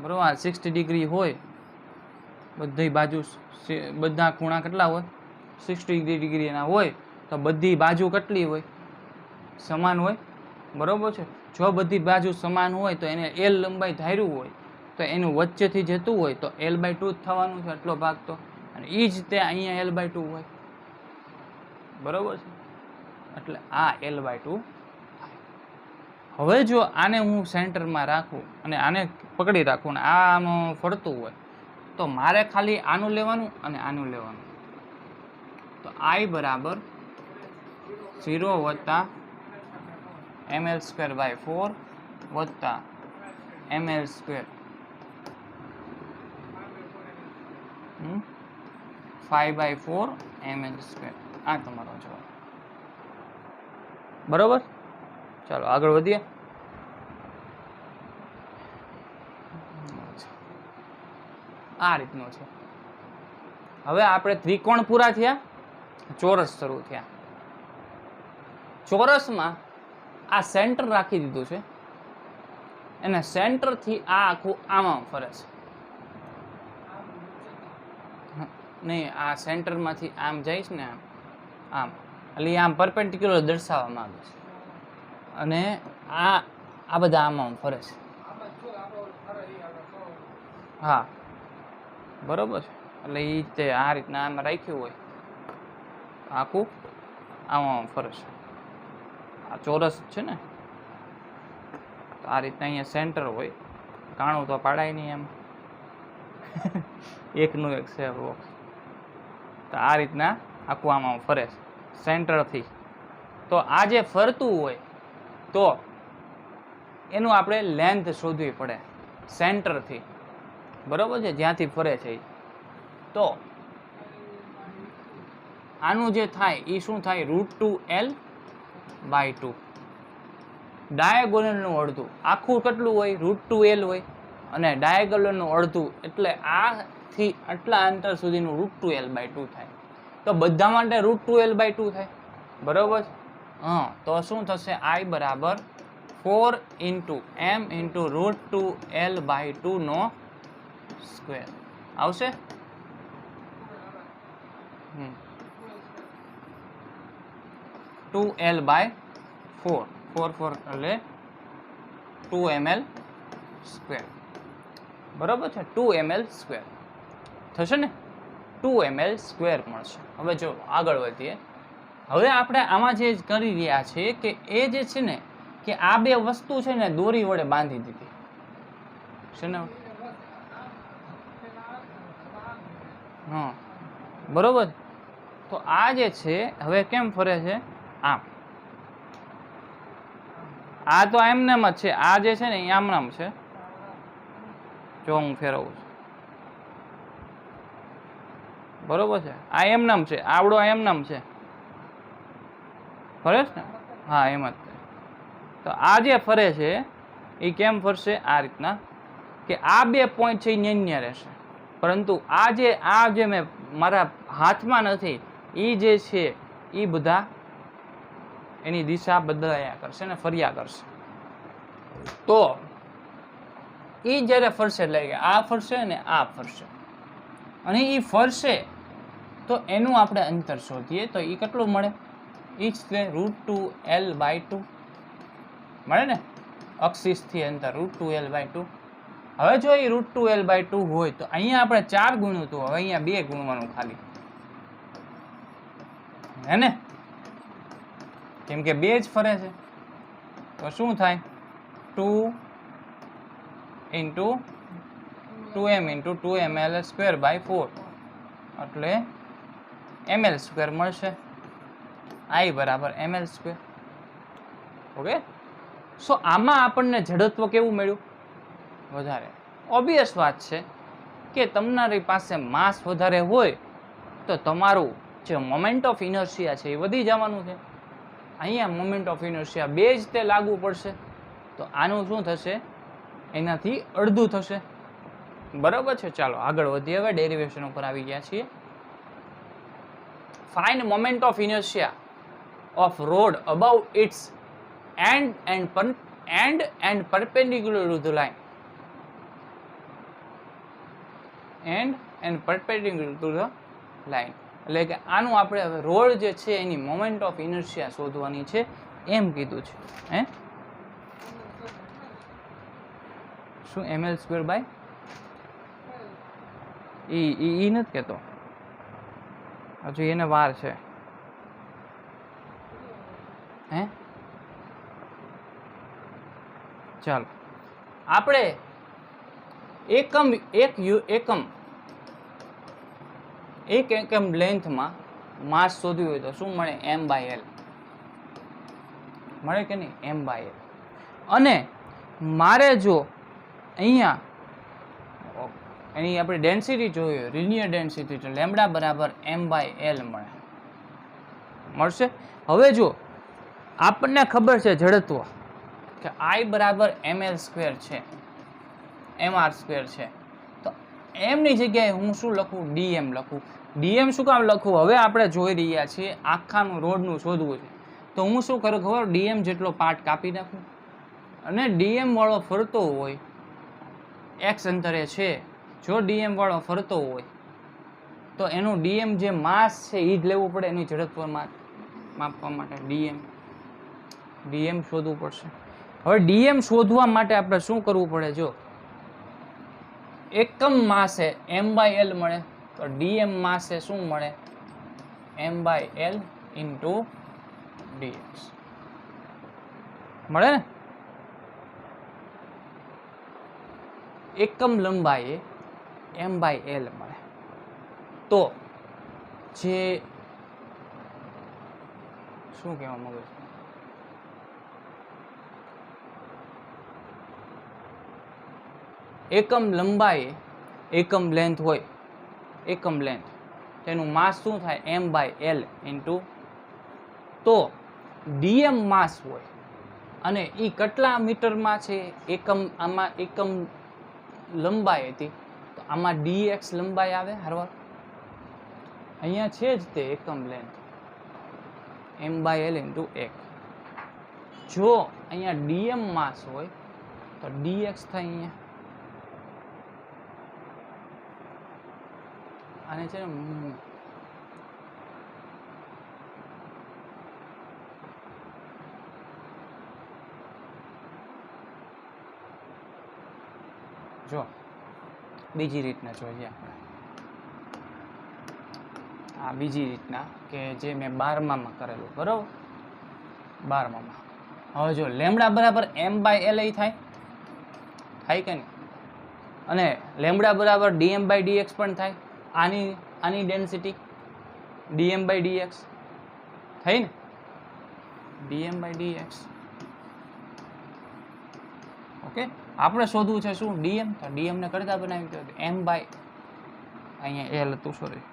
બરોબર, 60 ડિગ્રી હોય, બધી બાજુ બધા ખૂણા કેટલા હોય, 60 ડિગ્રીના હોય, તો બધી બાજુ કેટલી હોય, સમાન હોય, બરોબર છે. જો બધી બાજુ સમાન હોય તો એને એલ લંબાઈ ધાર્યું હોય તો એનું વચ્ચેથી જતું હોય તો L/2 જ થવાનું છે, આટલો ભાગ તો, અને એ જ તે અહીંયા L/2 હોય, બરોબર છે. એટલે આ L/2 થાય. હવે જો આને હું સેન્ટરમાં રાખું અને આને પકડી રાખું અને આમાં ફરતું હોય તો મારે ખાલી આનું લેવાનું અને આનું લેવાનું. તો I બરાબર 0 વત્તા ml²/4 વત્તા ml² 5/4 ml². આ તમારો જવાબ, બરોબર. ચાલો આગળ વધીએ. આ રીતનો છે. હવે આપણે ત્રિકોણ પૂરા થયા, ચોરસ શરૂ થયા. ચોરસમાં આ સેન્ટર રાખી દીધું છે, અને સેન્ટરથી આ આખું આમાં ફરે છે. નહીં, આ સેન્ટરમાંથી આમ જઈશ ને આમ, એટલે આમ પરપેન્ડિક્યુલર દર્શાવવા માંગે છે, અને આ બધા આમાં ફરે છે. હા, બરોબર છે. એટલે એ તે આ રીતના આમાં રાખ્યું હોય, આખું આમાં ફરે છે. આ ચોરસ છે ને, તો આ રીતના અહીંયા સેન્ટર હોય, કાણું તો પાડાય નહીં એમ, એકનું એક છે બોક્સ. તો આ રીતના આખું આમાં ફરે છે સેન્ટરથી. તો આ જે ફરતું હોય તો એનું આપણે લેન્થ શોધવી પડે સેન્ટરથી, બરોબર છે, જ્યાંથી ફરે છે. તો આનું જે થાય એ શું થાય, √2L/2. ડાયાગોનલનું અડધું, આખું કેટલું હોય, √2L હોય, અને ડાયાગોનલનું અડધું એટલે આથી આટલા અંતર સુધીનું √2L/2 થાય. તો બધા માટે √2L/2 થાય, બરોબર. હા, તો શું થશે, I બરાબર 4 × m × √2L/2 નો સ્ક્વેર આવશે. 2L/4, 4 એટલે 2ml², બરોબર છે. 2ml² થશે ને, 2ml² મળશે. હવે જો આગળ વધીએ. હવે આપણે આમાં જે કરી રહ્યા છીએ કે એ જે છે ને, કે આ બે વસ્તુ છે ને દોરી વડે બાંધી દીધી છે ને. હા, બરોબર. તો આ જે છે હવે કેમ ફરે છે, આમ. આ તો એમનેમ જ છે, આ જે છે ને એ આમનામ છે. જો હું ફેરવું છું, બરોબર છે, આ એમનામ છે, આવડો એમનામ છે, ફરે છે ને. હા, એમ જ. તો આ જે ફરે છે એ કેમ ફરશે, આ રીતના કે આ બે પોઈન્ટ છે એ ન્યા રહેશે, પરંતુ આ જે મેં મારા હાથમાં નથી એ જે છે એ બધા એની દિશા બદલાયા કરશે ને ફર્યા કરશે. તો એ જ્યારે ફરશે એટલે કે આ ફરશે ને આ ફરશે, અને એ ફરશે તો એનું આપણે અંતર શોધીએ તો એ કેટલું મળે, એ જ તે √2L/2 મળે ને, અક્ષિસથી અંતર √2L/2. હવે જો એ √2L/2 હોય તો અહીંયા આપણે 4 ગુણ્યું હતું, હવે અહીંયા 2 ગુણવાનું ખાલી, હે ને, કેમ કે 2 જ ફરે છે. તો શું થાય, 2 × 2m × 2ml²/4 એટલે ml² મળશે. I બરાબર ml². ઓકે. સો આમાં આપણને જડત્વ કેવું મળ્યું, વધારે. ઓબ્વિયસ વાત છે કે તમારી પાસે માસ વધારે હોય તો તમારું જે મોમેન્ટ ઓફ ઇનર્શિયા છે એ વધી જવાનું છે. અહીંયા મોમેન્ટ ઓફ ઇનર્શિયા 2 જ તે લાગુ પડશે, તો આનું શું થશે, એનાથી અડધું થશે, બરોબર છે. ચાલો આગળ વધીએ. હવે ડેરિવેશન ઉપર આવી ગયા છીએ. find moment of inertia of rod above its end and perpendicular to the line. End and perpendicular to the line. એટલે કે આનું આપણે હવે રોડ જે છે એની મોમેન્ટ ઓફ ઇનર્શિયા શોધવાની છે એમ કીધું છે. હે શું ml² બાય ઈ નથી કહેતો, હજુ એને વાર છે. હે ચાલો આપણે એક એકમ લેન્થમાં માસ શોધ્યું હોય તો શું મળે? m/l મળે કે નહીં? m/l. અને મારે જો અહીંયા એની આપણે ડેન્સિટી જોઈએ, લિનિયર ડેન્સિટી, તો લેમ્બડા બરાબર m/l મળશે. હવે જો આપણને ખબર છે જડત્વ કે I બરાબર ml² છે, mr² છે, તો m ની જગ્યાએ હું શું લખું? dm લખું. dm શું કામ લખું? હવે આપણે જોઈ રહ્યા છીએ આખાનું રોડનું શોધવું છે, તો હું શું કરું ખબર? dm જેટલો પાર્ટ કાપી નાખું અને dm વાળો ફરતો હોય x અંતરે છે, જો dm વાળો ફરતો હોય તો એનું dm જે માસ છે એ જ લેવું પડે એની જડત્વ માપવા માટે. dm શોધવું પડશે. હવે dm શોધવા માટે આપણે શું કરવું પડે? જો એકમ માસે m/l મળે તો dm માસે શું મળે? m/l ઇન્ટુ dx મળે ને. એકમ લંબાઈએ m/l મળે તો જે શું કહેવા માંગુ છું? એકમ લંબાઈ એકમ લેન્થ હોય, એકમ લેન્થ તેનું માસ શું થાય? m/l ઇન્ટુ, તો dm માસ હોય અને એ કેટલા મીટરમાં છે? એકમ, આમાં એકમ લંબાઈ હતી તો આમાં dx લંબાઈ આવે હરવા. અહીંયા છે જ તે એકમ લેન્થ m/l ઇન્ટુ 1. જો અહીંયા dm માસ હોય તો dx થાય અહીંયા. આને છે ને જો બીજી રીતના જોઈએ આપણે. આ બીજી રીતના કે જે મેં 12માં કરેલું, બરાબર? 12માં. હવે જો લેમ્બડા બરાબર m/l થાય કે નહીં? અને લેમ્બડા બરાબર dm/dx પણ થાય. આની ડેન્સિટી dm/dx થઈ ને, dm/dx. ઓકે, આપણે શોધવું છે શું? dm. તો dm ને કરતા બનાવી દો. અહીંયા l હતું, સોરી,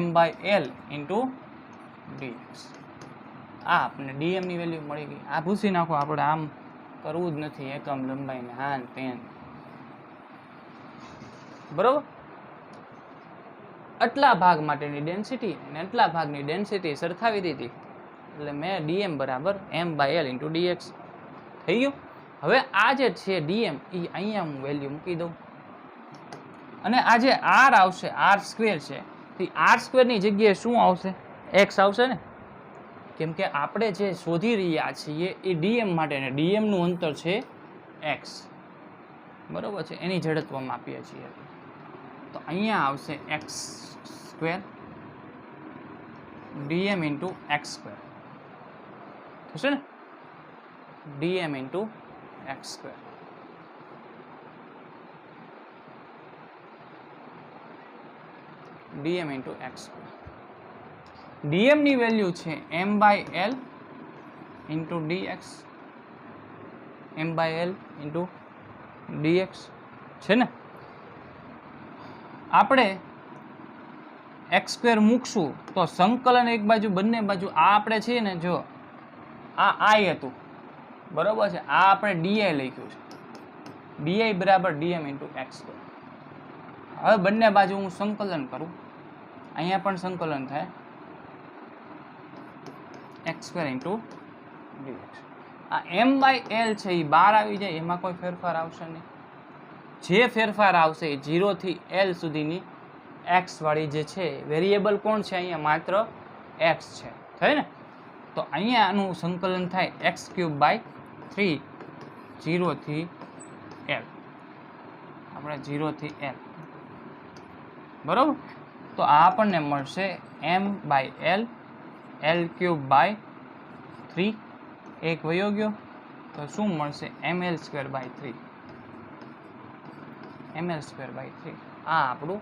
m/l ઇન્ટુ dx. આ આપણે dm ની વેલ્યુ મળી ગઈ. આ ભૂસી નાખો, આપણે આમ કરવું જ નથી એકમ લંબાઈને હા તેન, બરોબર? આટલા ભાગ માટેની ડેન્સિટી અને આટલા ભાગની ડેન્સિટી સરખાવી દીધી એટલે મેં dm બરાબર m/l ઇન્ટુ dx થઈ ગયું. હવે આ જે છે dm એ અહીંયા હું વેલ્યુ મૂકી દઉં અને આ જે r આવશે, r² છે, તો r² ની જગ્યાએ શું આવશે? x આવશે ને, કેમ કે આપણે જે શોધી રહ્યા છીએ એ dm માટે ને dm નું અંતર છે x, બરોબર છે? એની જડત્વ માપીએ છીએ તો અહીંયા આવશે x² dm ઇન્ટુ x². થશે ને? dm into x². dm into x². dm ની વેલ્યુ છે m/l into dx, m/l into dx છે ને. આપણે x² મૂકશું તો સંકલન એક બાજુ, બંને બાજુ. આ આપણે છે ને, જો આ I હતું, બરોબર છે? આ આપણે di લખ્યું છે, di બરાબર dm ઇન્ટુ x². હવે બંને બાજુ હું સંકલન કરું અહીંયા પણ સંકલન થાય x સ્ક્વેર ઇન્ટુ dx. આ m/l છે એ બહાર આવી જાય, એમાં કોઈ ફેરફાર આવશે નહીં. જે ફેરફાર આવશે એ 0 થી l સુધીની x વાળી જે છે વેરિયેબલ કોણ છે અહીંયા માત્ર x છે, થાય ને. તો અહીંયા આનું સંકલન થાય x³/3 0 થી l, આપણે 0 થી l, બરાબર. તો આ આપણને મળશે m/l l³/3, એક વયો ગયો તો શું મળશે ml²/3, ml²/3. આ આપણું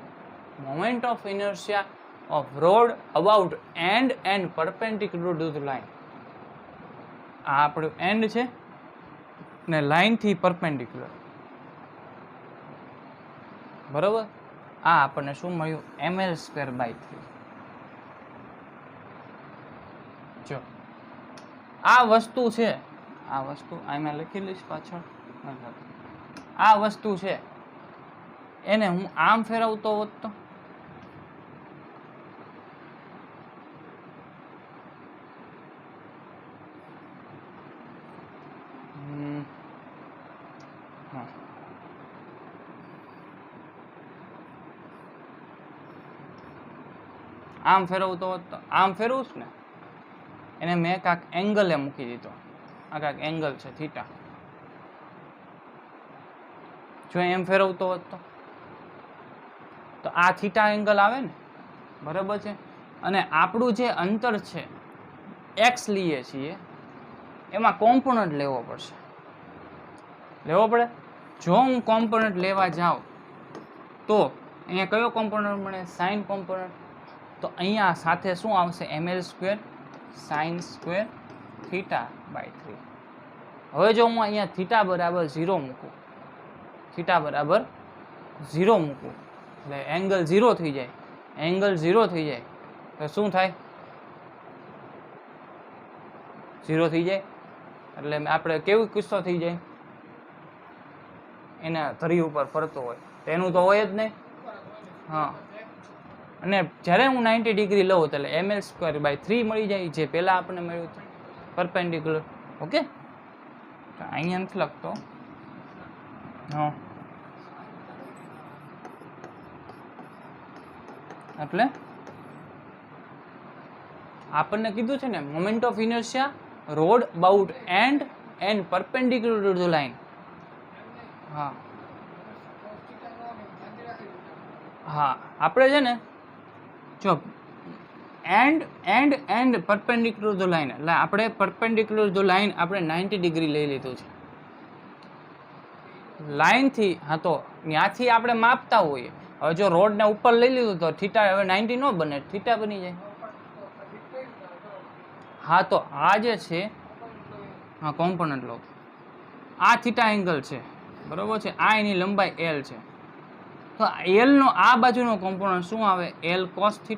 moment of inertia off road about and and perpendicular to the line. આ આપણું એન્ડ છે ને લાઇન થી પરપેન્ડિક્યુલર, બરોબર. આ આપણને શું મળ્યું ml²/3. જો આ વસ્તુ છે, આ વસ્તુ આમાં લખી લઈશ પાછળ, આ વસ્તુ છે એને હું આમ ફેરવતો હોત તો આમ ફેરવતો હોત તો આમ ફેરવું ને, એને મેં કાંક એંગલે મૂકી દીધો. આ કાંક એંગલ છે થીટા. જો એમ ફેરવતો હોત તો આ થીટા એંગલ આવે ને, બરાબર છે. અને આપણું જે અંતર છે x લઈએ છીએ એમાં કોમ્પોનન્ટ લેવો પડશે, લેવો પડે. જો હું કોમ્પોનન્ટ લેવા જાઉં તો અહીંયા કયો કોમ્પોનન્ટ મળે? Sine component. તો અહીંયા સાથે શું આવશે? ml² sin² θ/3. હવે જો હું અહીંયા θ બરાબર 0 મૂકું, θ બરાબર 0 મૂકું એટલે એંગલ 0 થઈ જાય. એંગલ 0 થઈ જાય તો શું થાય? 0 થઈ જાય એટલે આપણે કેવું કિસ્સો થઈ જાય? એના ધરી ઉપર ફરતો હોય તો એનું તો હોય જ નહીં. હા, અને જ્યારે હું 90 ડિગ્રી લઉં તો એટલે ml²/3 મળી જાય, જે પહેલાં આપણને મળ્યું હતું પરપેન્ડિક્યુલર. ઓકે, તો અહીંયા નથી લખતો. હા, એટલે આપણને કીધું છે ને moment of inertia road about and and perpendicular to the line. હા હા, આપણે છે ને જો and and and perpendicular to the line, એટલે આપણે પરપેન્ડિક્યુલર ટુ લાઇન આપણે 90 ડિગ્રી લઈ લીધું છે લાઇનથી. હા, તો ત્યાંથી આપણે માપતા હોઈએ. હવે જો રોડને ઉપર લઈ લીધું તો થીટા હવે 90 ન બને, થીટા બની જાય. હા, તો આ જે છે, હા કોમ્પોનન્ટ લો, આ થીટા એંગલ છે, બરોબર છે. આ એની લંબાઈ l છે. તો l નો આ બાજુનો કોમ્પોનન્ટ શું આવે? l cos θ.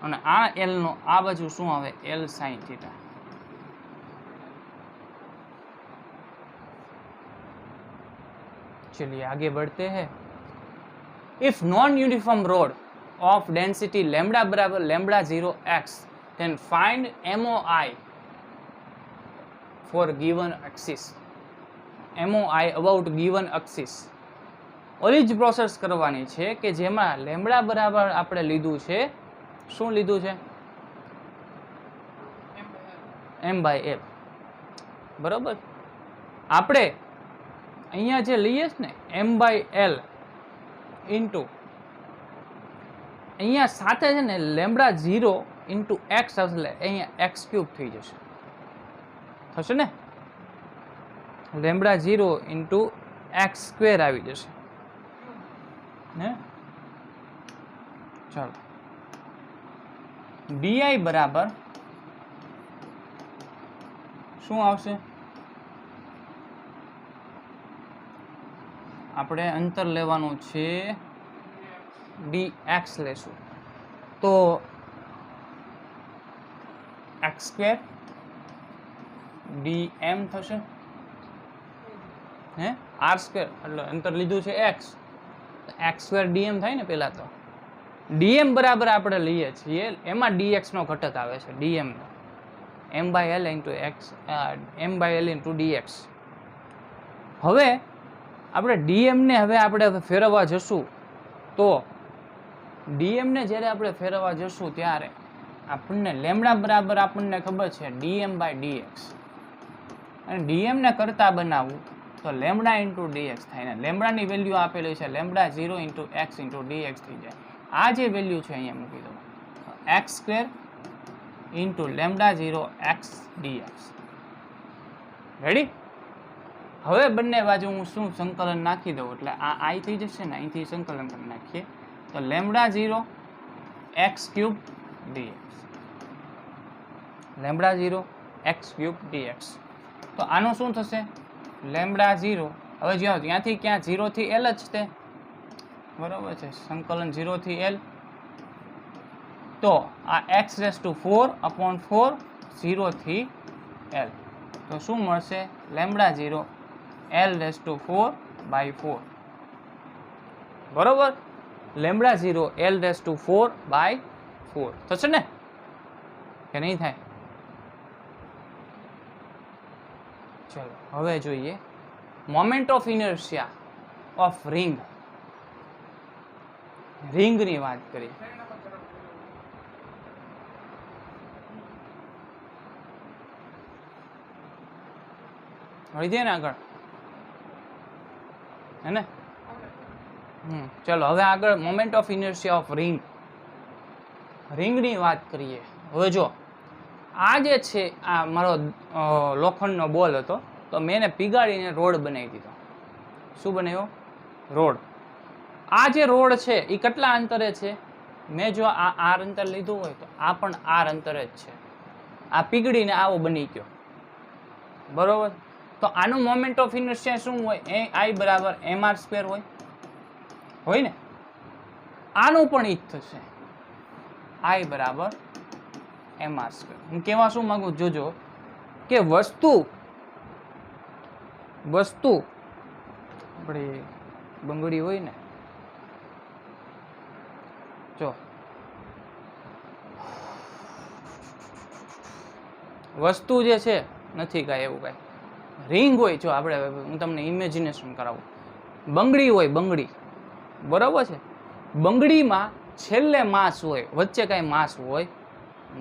અને આ l નો આ બાજુ શું આવે? l sin θ. चलिए आगे बढ़ते हैं. If non uniform road of density lambda बराबर lambda 0x, then find MOI for given axis. MOI about given axis. ઓલી જ પ્રોસેસ કરવાની છે કે જેમાં લેમ્બડા બરાબર આપણે લીધું છે, શું લીધું છે? m/l, બરોબર. આપણે અહીંયા જે લઈએ છે ને m/l ઇન્ટુ અહીંયા સાથે છે ને લેમ્બડા 0 ઇન્ટુ x આવશે, એટલે અહીંયા x³ થઈ જશે, થશે ને. લેમ્બડા 0 ઇન્ટુ x² આવી જશે ને. ચાલો, ડી બરાબર શું આવશે? આપણે અંતર લેવાનું છે dx લેશું તો x² dm થશે હે, r² એટલે અંતર લીધું છે x, x² dm થાય ને પહેલા તો. ડીએમ બરાબર આપણે લઈએ છીએ એમાં ડીએક્સ નો ઘટક આવે છે, ડીએમ નો m by l into x, m by l into dx. હવે આપણે ડીએમ ને હવે આપણે ફેરવવા જશું તો ડીએમ ને જ્યારે આપણે ફેરવવા જશું ત્યારે આપણને લેમડા બરાબર આપણને ખબર છે ડીએમ બાય ડીએક્સ, અને ડીએમ ને કરતા બનાવવું તો લેમડા ઇન્ટુ ડીએક્સ થાય ને લેમડાની વેલ્યુ આપેલી છે lambda 0 into x into dx થઈ જાય. આ જે વેલ્યુ છે અહીંયા મૂકી દો x square into lambda 0 x dx. Ready? હવે બંને બાજુ હું શું સંકલન નાખી દઉં એટલે આ આઈ થઈ જશે ને, અહીંથી સંકલન કરી નાખીએ તો lambda 0 x cube dx, lambda 0 x cube dx. તો આનું શું થશે લેમડા 0, હવે જો ત્યાંથી ક્યાં 0 થી l જ તે બરાબર છે, સંકલન 0 થી l, તો આ x રેસ ટુ 4 અપોન 4 0 થી l, તો શું મળશે lambda 0 l raise to 4 by 4. બરોબર, lambda 0 l raise to 4 by 4 થશે ને કે નહીં થાય? ચલો હવે જોઈએ moment of inertia of ring. રિંગની વાત કરીએ. ને આગળ હે ને ચલો હવે આગળ moment of inertia of ring, રિંગની વાત કરીએ. હવે જો આ જે છે આ મારો લોખંડનો બોલ હતો તો મેં એને પીગાડીને રોડ બનાવી દીધો. શું બનાવ્યો? રોડ. આ જે રોડ છે એ કેટલા અંતરે છે? મેં જો આ આર અંતર લીધું હોય તો આ પણ આર અંતરે જ છે. આ પીગળીને આવો બની ગયો. બરોબર, તો આનું મોમેન્ટ ઓફ ઇનર્શિયા શું હોય? આઈ બરાબર mr સ્ક્વેર હોય ને. આનું પણ ઈ જ થશે, આઈ બરાબર mr સ્ક્વેર. હું કહેવા શું માંગુ જોજો કે વસ્તુ આપણી બંગડી હોય ને, જો વસ્તુ જે છે નથી કાંઈ એવું કાંઈ, રિંગ હોય, જો આપણે હું તમને ઇમેજિનેશન કરાવું, બંગડી હોય, બંગડી બરાબર છે, બંગડીમાં છેલ્લે માસ હોય, વચ્ચે કાંઈ માસ હોય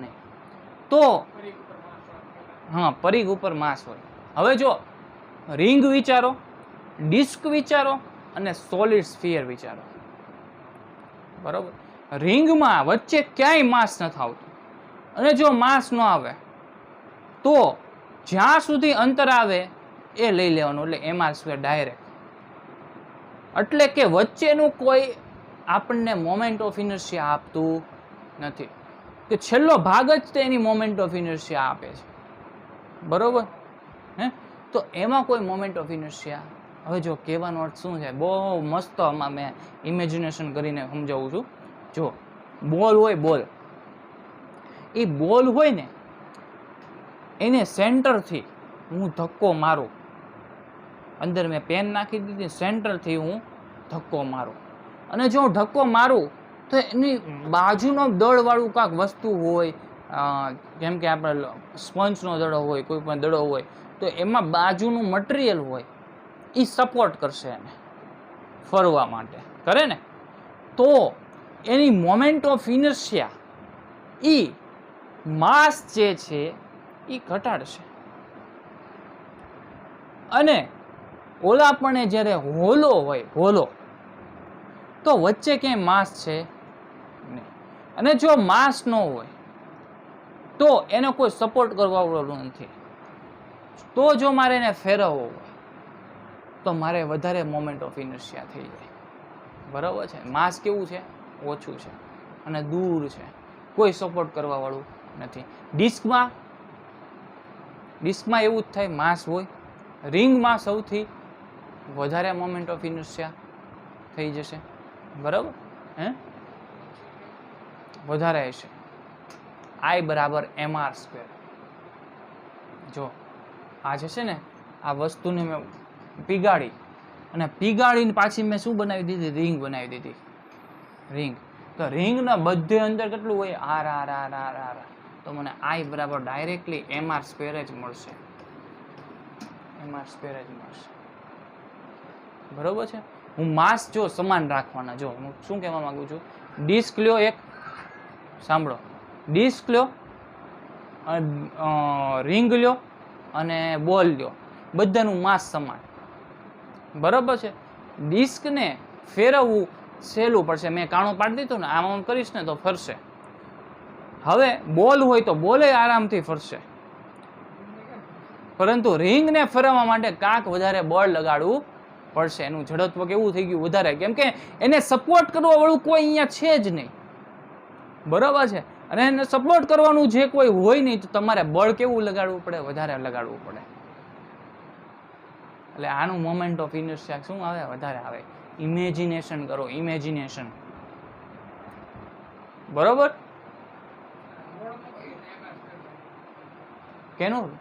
નહીં, તો હા પરિઘ ઉપર માસ હોય. હવે જો રિંગ વિચારો, ડિસ્ક વિચારો અને સોલિડ સ્ફિયર વિચારો. બરોબર, રિંગમાં વચ્ચે ક્યાંય માસ નથી આવતું, અને જો માસ ન આવે તો જ્યાં સુધી અંતર આવે એ લઈ લેવાનું, એટલે mr સ્ક્વેર ડાયરેક્ટ. એટલે કે વચ્ચેનું કોઈ આપણને મોમેન્ટ ઓફ ઇનર્શિયા આપતું નથી, કે છેલ્લો ભાગ જ તેની મોમેન્ટ ઓફ ઇનર્શિયા આપે છે. બરોબર હે? તો એમાં કોઈ મોમેન્ટ ઓફ ઇનર્શિયા, હવે જો કહેવાનો અર્થ શું છે, બહુ મસ્ત આમાં મેં ઇમેજિનેશન કરીને સમજાવું છું. જો બોલ હોય, બોલ, એ બોલ હોય ને એને સેન્ટરથી હું ધક્કો મારું, અંદર મેં પેન નાખી દીધી, સેન્ટરથી હું ધક્કો મારું, અને જો હું ધક્કો મારું તો એની બાજુનો દળવાળું કાંક વસ્તુ હોય, જેમ કે આપણે સ્પંજનો દડો હોય, કોઈ પણ દડો હોય, તો એમાં બાજુનું મટીરિયલ હોય એ સપોર્ટ કરશે એને ફરવા માટે, કરે ને, તો એની મોમેન્ટ ઓફ ઇનર્શિયા એ માસ જે છે એ ઘટાડશે. અને ઓલા પણ જ્યારે હોલો હોય, હોલો, તો વચ્ચે ક્યાંય માસ છે નહીં, અને જો માસ ન હોય તો એને કોઈ સપોર્ટ કરવા વાળું નથી, તો જો મારે એને ફેરવવો હોય તો મારે વધારે મોમેન્ટ ઓફ ઇનર્શિયા થઈ જાય. બરાબર છે, માસ કેવું છે? ઓછું છે અને દૂર છે, કોઈ સપોર્ટ કરવા વાળું નથી. ડિસ્કમાં એવું જ થાય, માસ હોય. રિંગમાં સૌથી વધારે મોમેન્ટ ઓફ ઇનર્શિયા થઈ જશે. બરાબર હે? વધારે હશે. આઈ બરાબર mr સ્ક્વેર. જો આ જે છે ને, આ વસ્તુને મેં પીગાડી, અને પીગાડીને પાછી મેં શું બનાવી દીધી? રિંગ બનાવી દીધી. રિંગ. તો રિંગના બધે અંદર કેટલું હોય? R r r r r. તો મને આઈ બરાબર ડાયરેક્ટલી એમ આર સ્ક્વેર જ મળશે. એમ આર સ્ક્વેર જ મળશે. બરોબર છે. હું માસ જો સમાન રાખવાના. જો હું શું કહેવા માંગુ છું, ડિસ્ક લ્યો એક, સાંભળો, ડિસ્ક લ્યો, રિંગ લ્યો અને બોલ લ્યો, બધાનું માસ સમાન. બરોબર છે. ડિસ્કને ફેરવવું સહેલું પડશે. મેં કાણું પાડી દીધું ને, આમ કરીશ ને તો ફરશે. હવે બોલ હોય તો બોલે આરામથી ફરશે, પરંતુ રિંગને ફેરવવા માટે કાંક વધારે બળ લગાડવું પડશે. એનું ઝડત્વ કેવું થઈ ગયું? વધારે. કેમ કે એને સપોર્ટ કરવા વાળું કોઈ અહીંયા છે જ નહીં. બરાબર છે. અને એને સપોર્ટ કરવાનું જે કોઈ હોય નહીં, તો તમારે બળ કેવું લગાડવું પડે? વધારે લગાડવું પડે. એટલે આનું મોમેન્ટ ઓફ ઇનર્શિયા શું આવે? વધારે આવે. ઇમેજિનેશન કરો, ઇમેજિનેશન. બરોબર? કેનું?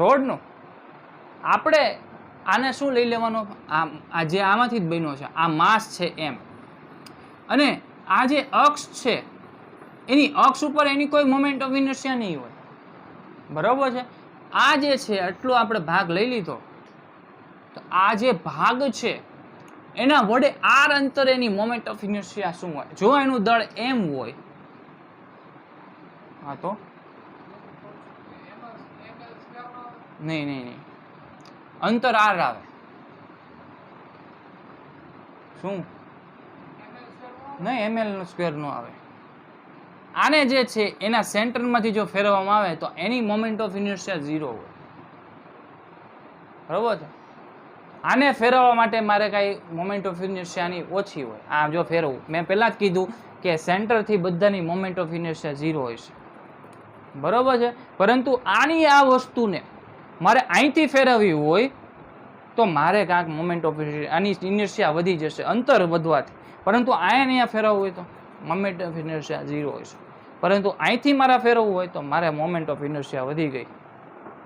રોડનું. આપણે આને શું લઈ લેવાનો? આ જે આમાંથી જ બન્યો છે, આ માસ છે એમ, અને આ જે અક્ષ છે, એની અક્ષ ઉપર એની કોઈ મોમેન્ટ ઓફ ઇનર્શિયા નહીં હોય. બરોબર છે. આ જે છે આટલો આપણે ભાગ લઈ લીધો, તો આ જે ભાગ છે એના વડે આર અંતરે એની મોમેન્ટ ઓફ ઇનર્શિયા શું હોય? જો એનું દળ એમ હોય, હા તો નહીં નહીં નહીં, અંતર આર આવે. શું? નહીં, એમએલ સ્ક્વેર નો આવે. આને જે છે એના સેન્ટરમાંથી જો ફેરવવામાં આવે તો એની મોમેન્ટ ઓફ ઇનર્શિયા 0 હોય. બરોબર છે. આને ફેરવવા માટે મારે કાંઈ મોમેન્ટ ઓફ ઇનર્શિયાની ઓછી હોય. આ જો ફેરવવું, મેં પહેલા જ કીધું કે સેન્ટરથી બધાની મોમેન્ટ ઓફ ઇનર્શિયા 0 હોય છે. બરોબર છે. પરંતુ આની આ વસ્તુને મારે અહીંથી ફેરવવી હોય તો મારે કાંઈક મોમેન્ટ ઓફ આની ઇનર્શિયા વધી જશે અંતર વધવાથી. પરંતુ અહીંયા ફેરવવું હોય તો મોમેન્ટ ઓફ ઇનર્શિયા 0 હોય છે. પરંતુ અહીંથી મારે ફેરવવું હોય તો મારે મોમેન્ટ ઓફ ઇનર્શિયા વધી ગઈ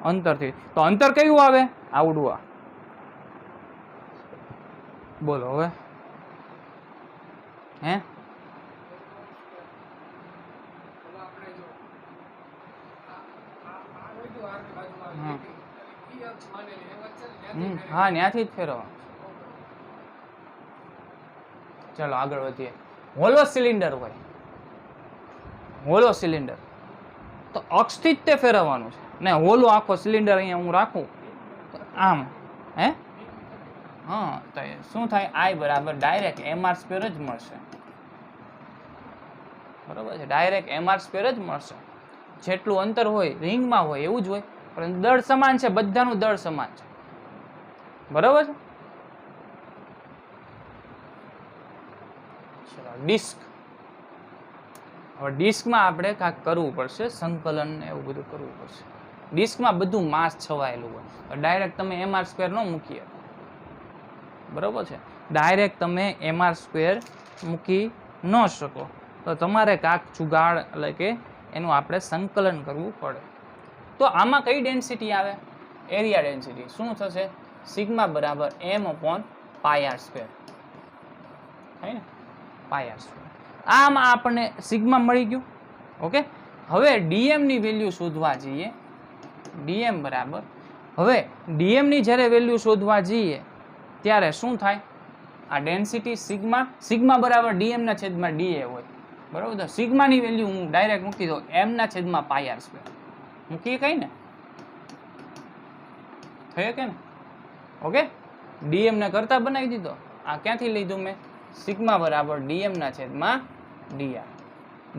અંતરથી. તો અંતર કયું આવે? આવડું આ. બોલો હવે. હે? હા, ત્યાંથી જ ફેરવવા. ચાલો આગળ વધીએ. હોલો સિલિન્ડર હોય, હોલો સિલિન્ડર, તો અક્ષથી જ તે ફેરવવાનું છે ને. હોલો આખો સિલિન્ડર અહીંયા હું રાખું તો આમ, હે, હા, તો શું થાય? આઈ બરાબર ડાયરેક્ટ એમ આર સ્ક્વેર જ મળશે. બરોબર છે. ડાયરેક્ટ એમ આર સ્ક્વેર જ મળશે. જેટલું અંતર હોય રિંગમાં હોય એવું જ હોય, પરંતુ દળ સમાન છે, બધાનું દળ સમાન છે. બરોબર છે. ચલો ડિસ્ક. હવે ડિસ્કમાં આપણે કાંઈક કરવું પડશે, સંકલન ને એવું બધું કરવું પડશે. ડિસ્કમાં બધું માસ છવાયેલું હોય, ડાયરેક્ટ તમે એમ આર સ્ક્વેર ન મૂકી શકો. બરોબર છે. ડાયરેક્ટ તમે એમ આર સ્ક્વેર મૂકી ન શકો, તો તમારે કાંક જુગાડ એટલે કે એનું આપણે સંકલન કરવું પડે. તો આમાં કઈ ડેન્સિટી આવે? Area density. શું થશે? સિગ્મા બરાબર m/πr². થાય ને? πr². આમાં આપણને સિગ્મા મળી ગયું. ઓકે. હવે dm ની વેલ્યુ શોધવા જઈએ. dm બરાબર, હવે dm ની જ્યારે વેલ્યુ શોધવા જઈએ ત્યારે શું થાય? આ ડેન્સિટી સિગ્મા, સિગ્મા બરાબર dm ના છેદમાં da હોય. બરોબર. તો સિગ્માની વેલ્યુ હું ડાયરેક્ટ મૂકી દઉં m/πr². મૂકીએ કઈ ને? થઈ કે ને? ઓકે. dm ને કરતા બનાવી દીધો. આ ક્યાંથી લીધું મેં? સિગ્મા બરાબર dm/dr.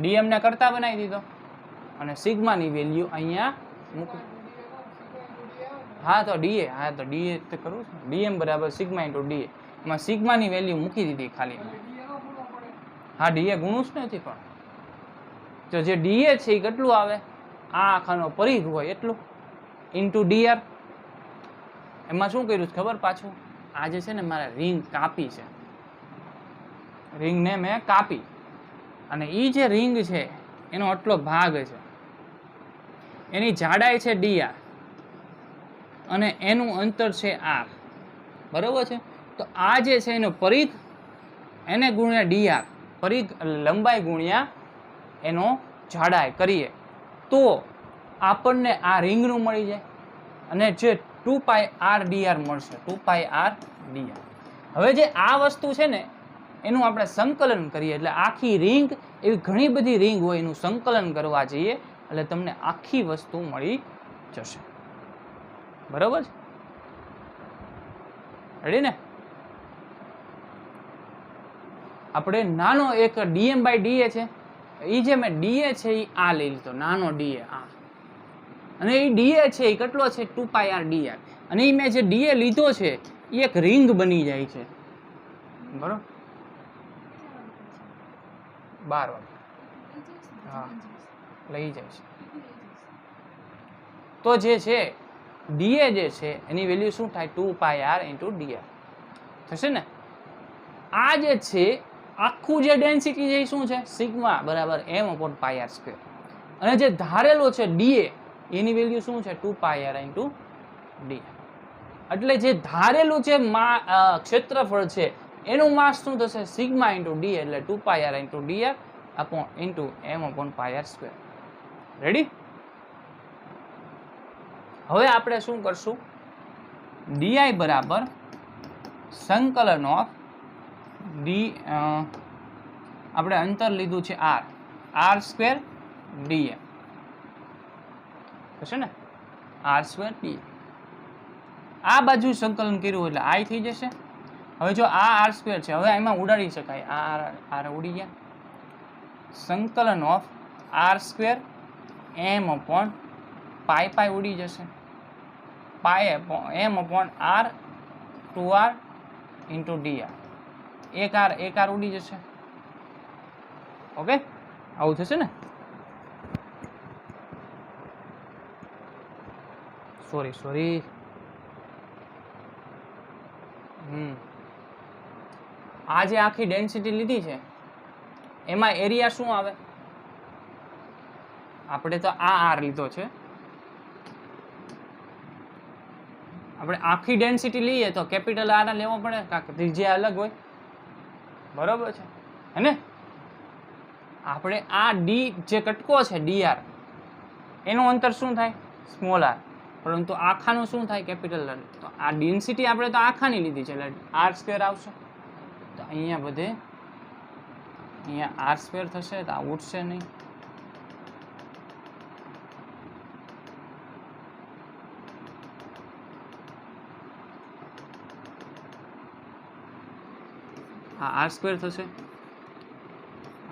dm ને કરતા બનાવી દીધો અને સિગ્માની વેલ્યુ અહીંયા મૂકી. હા તો da, હા તો da તો કરવું છે. dm બરાબર સિગ્મા * da. એમાં સિગ્માની વેલ્યુ મૂકી દીધી ખાલી. હા, da ગુણું જ નથી, પણ તો જે da છે એ કેટલું આવે? આ આખાનો પરિઘ હોય એટલું ઇન્ટુ dr. એમાં શું કર્યું ખબર? પાછું આ જે છે ને, મારે રિંગ કાપી છે, રિંગને મેં કાપી, અને એ જે રિંગ છે એનો આટલો ભાગ છે, એની જાડાઈ છે dr અને એનું અંતર છે r. બરોબર છે. તો આ જે છે એનો પરિઘ એને ગુણ્યા dr, પરિઘ લંબાઈ ગુણ્યા એનો જાડાઈ કરીએ તો આપણને આ રિંગનું મળી જાય અને જે 2πr/dr મળશે. 2πr/dr. હવે જે આ વસ્તુ છે ને એનું આપણે સંકલન કરીએ એટલે આખી રિંગ, એવી ઘણી બધી રિંગ હોય, એનું સંકલન કરવા જઈએ એટલે તમને આખી વસ્તુ મળી જશે. બરોબર છે? રેડી ને? આપણે નાનો એક dm/da છે, એ જે મેં da છે એ આ લઈ લીધો, નાનો da આ, અને એ da છે એ કેટલો છે? 2πr/dr. અને એ મેં જે da લીધો છે એ એક રિંગ બની જાય છે. બરોબર? 12 વાગે હા લઈ જાય છે. તો જે છે da જે છે એની વેલ્યુ શું થાય? 2πr/dr થશે ને? આ જે છે આખું જે ડેન્સિટી છે એ શું છે? સિગ્મા બરાબર m/πr². અને જે ધારેલો છે da એની વેલ્યુ શું છે? 2πr/dr. એટલે જે ધારેલું જે ક્ષેત્રફળ છે એનું માસ શું થશે? સિગ્મા × d એટલે 2πr/dr m/πr². રેડી? હવે આપણે શું કરશું? di બરાબર સંકલન ઓફ આપણે અંતર લીધું છે r² dm થશે ને? r² dm. આ બાજુ સંકલન કર્યું એટલે i થઈ જશે. હવે જો આ r² છે, હવે એમાં ઉડાડી શકાય, આ r ઉડી ગયા. સંકલન ઓફ r² m/π ઉડી જશે, m/r 2r × dr. એક r ઉડી જશે. ઓકે, આવું થશે ને? સોરી આ જે આખી ડેન્સિટી લીધી છે એમાં એરિયા શું આવે? આપણે તો આ r લીધો છે. આપણે આખી ડેન્સિટી લઈએ તો કેપિટલ r લેવો પડે, કારણ કે ત્રિજ્યા અલગ હોય. બરોબર છે હે? આપણે આ d જે કટકો છે dr એનું અંતર શું થાય? Small r. પરંતુ આખાનું શું થાય? Capital r. તો આ ડેન્સિટી આપણે તો આખાની લીધી છે એટલે r² આવશે. તો અહીંયા બધે અહીંયા r² થશે તો આ ઉઠશે નહીં. આ r² થશે,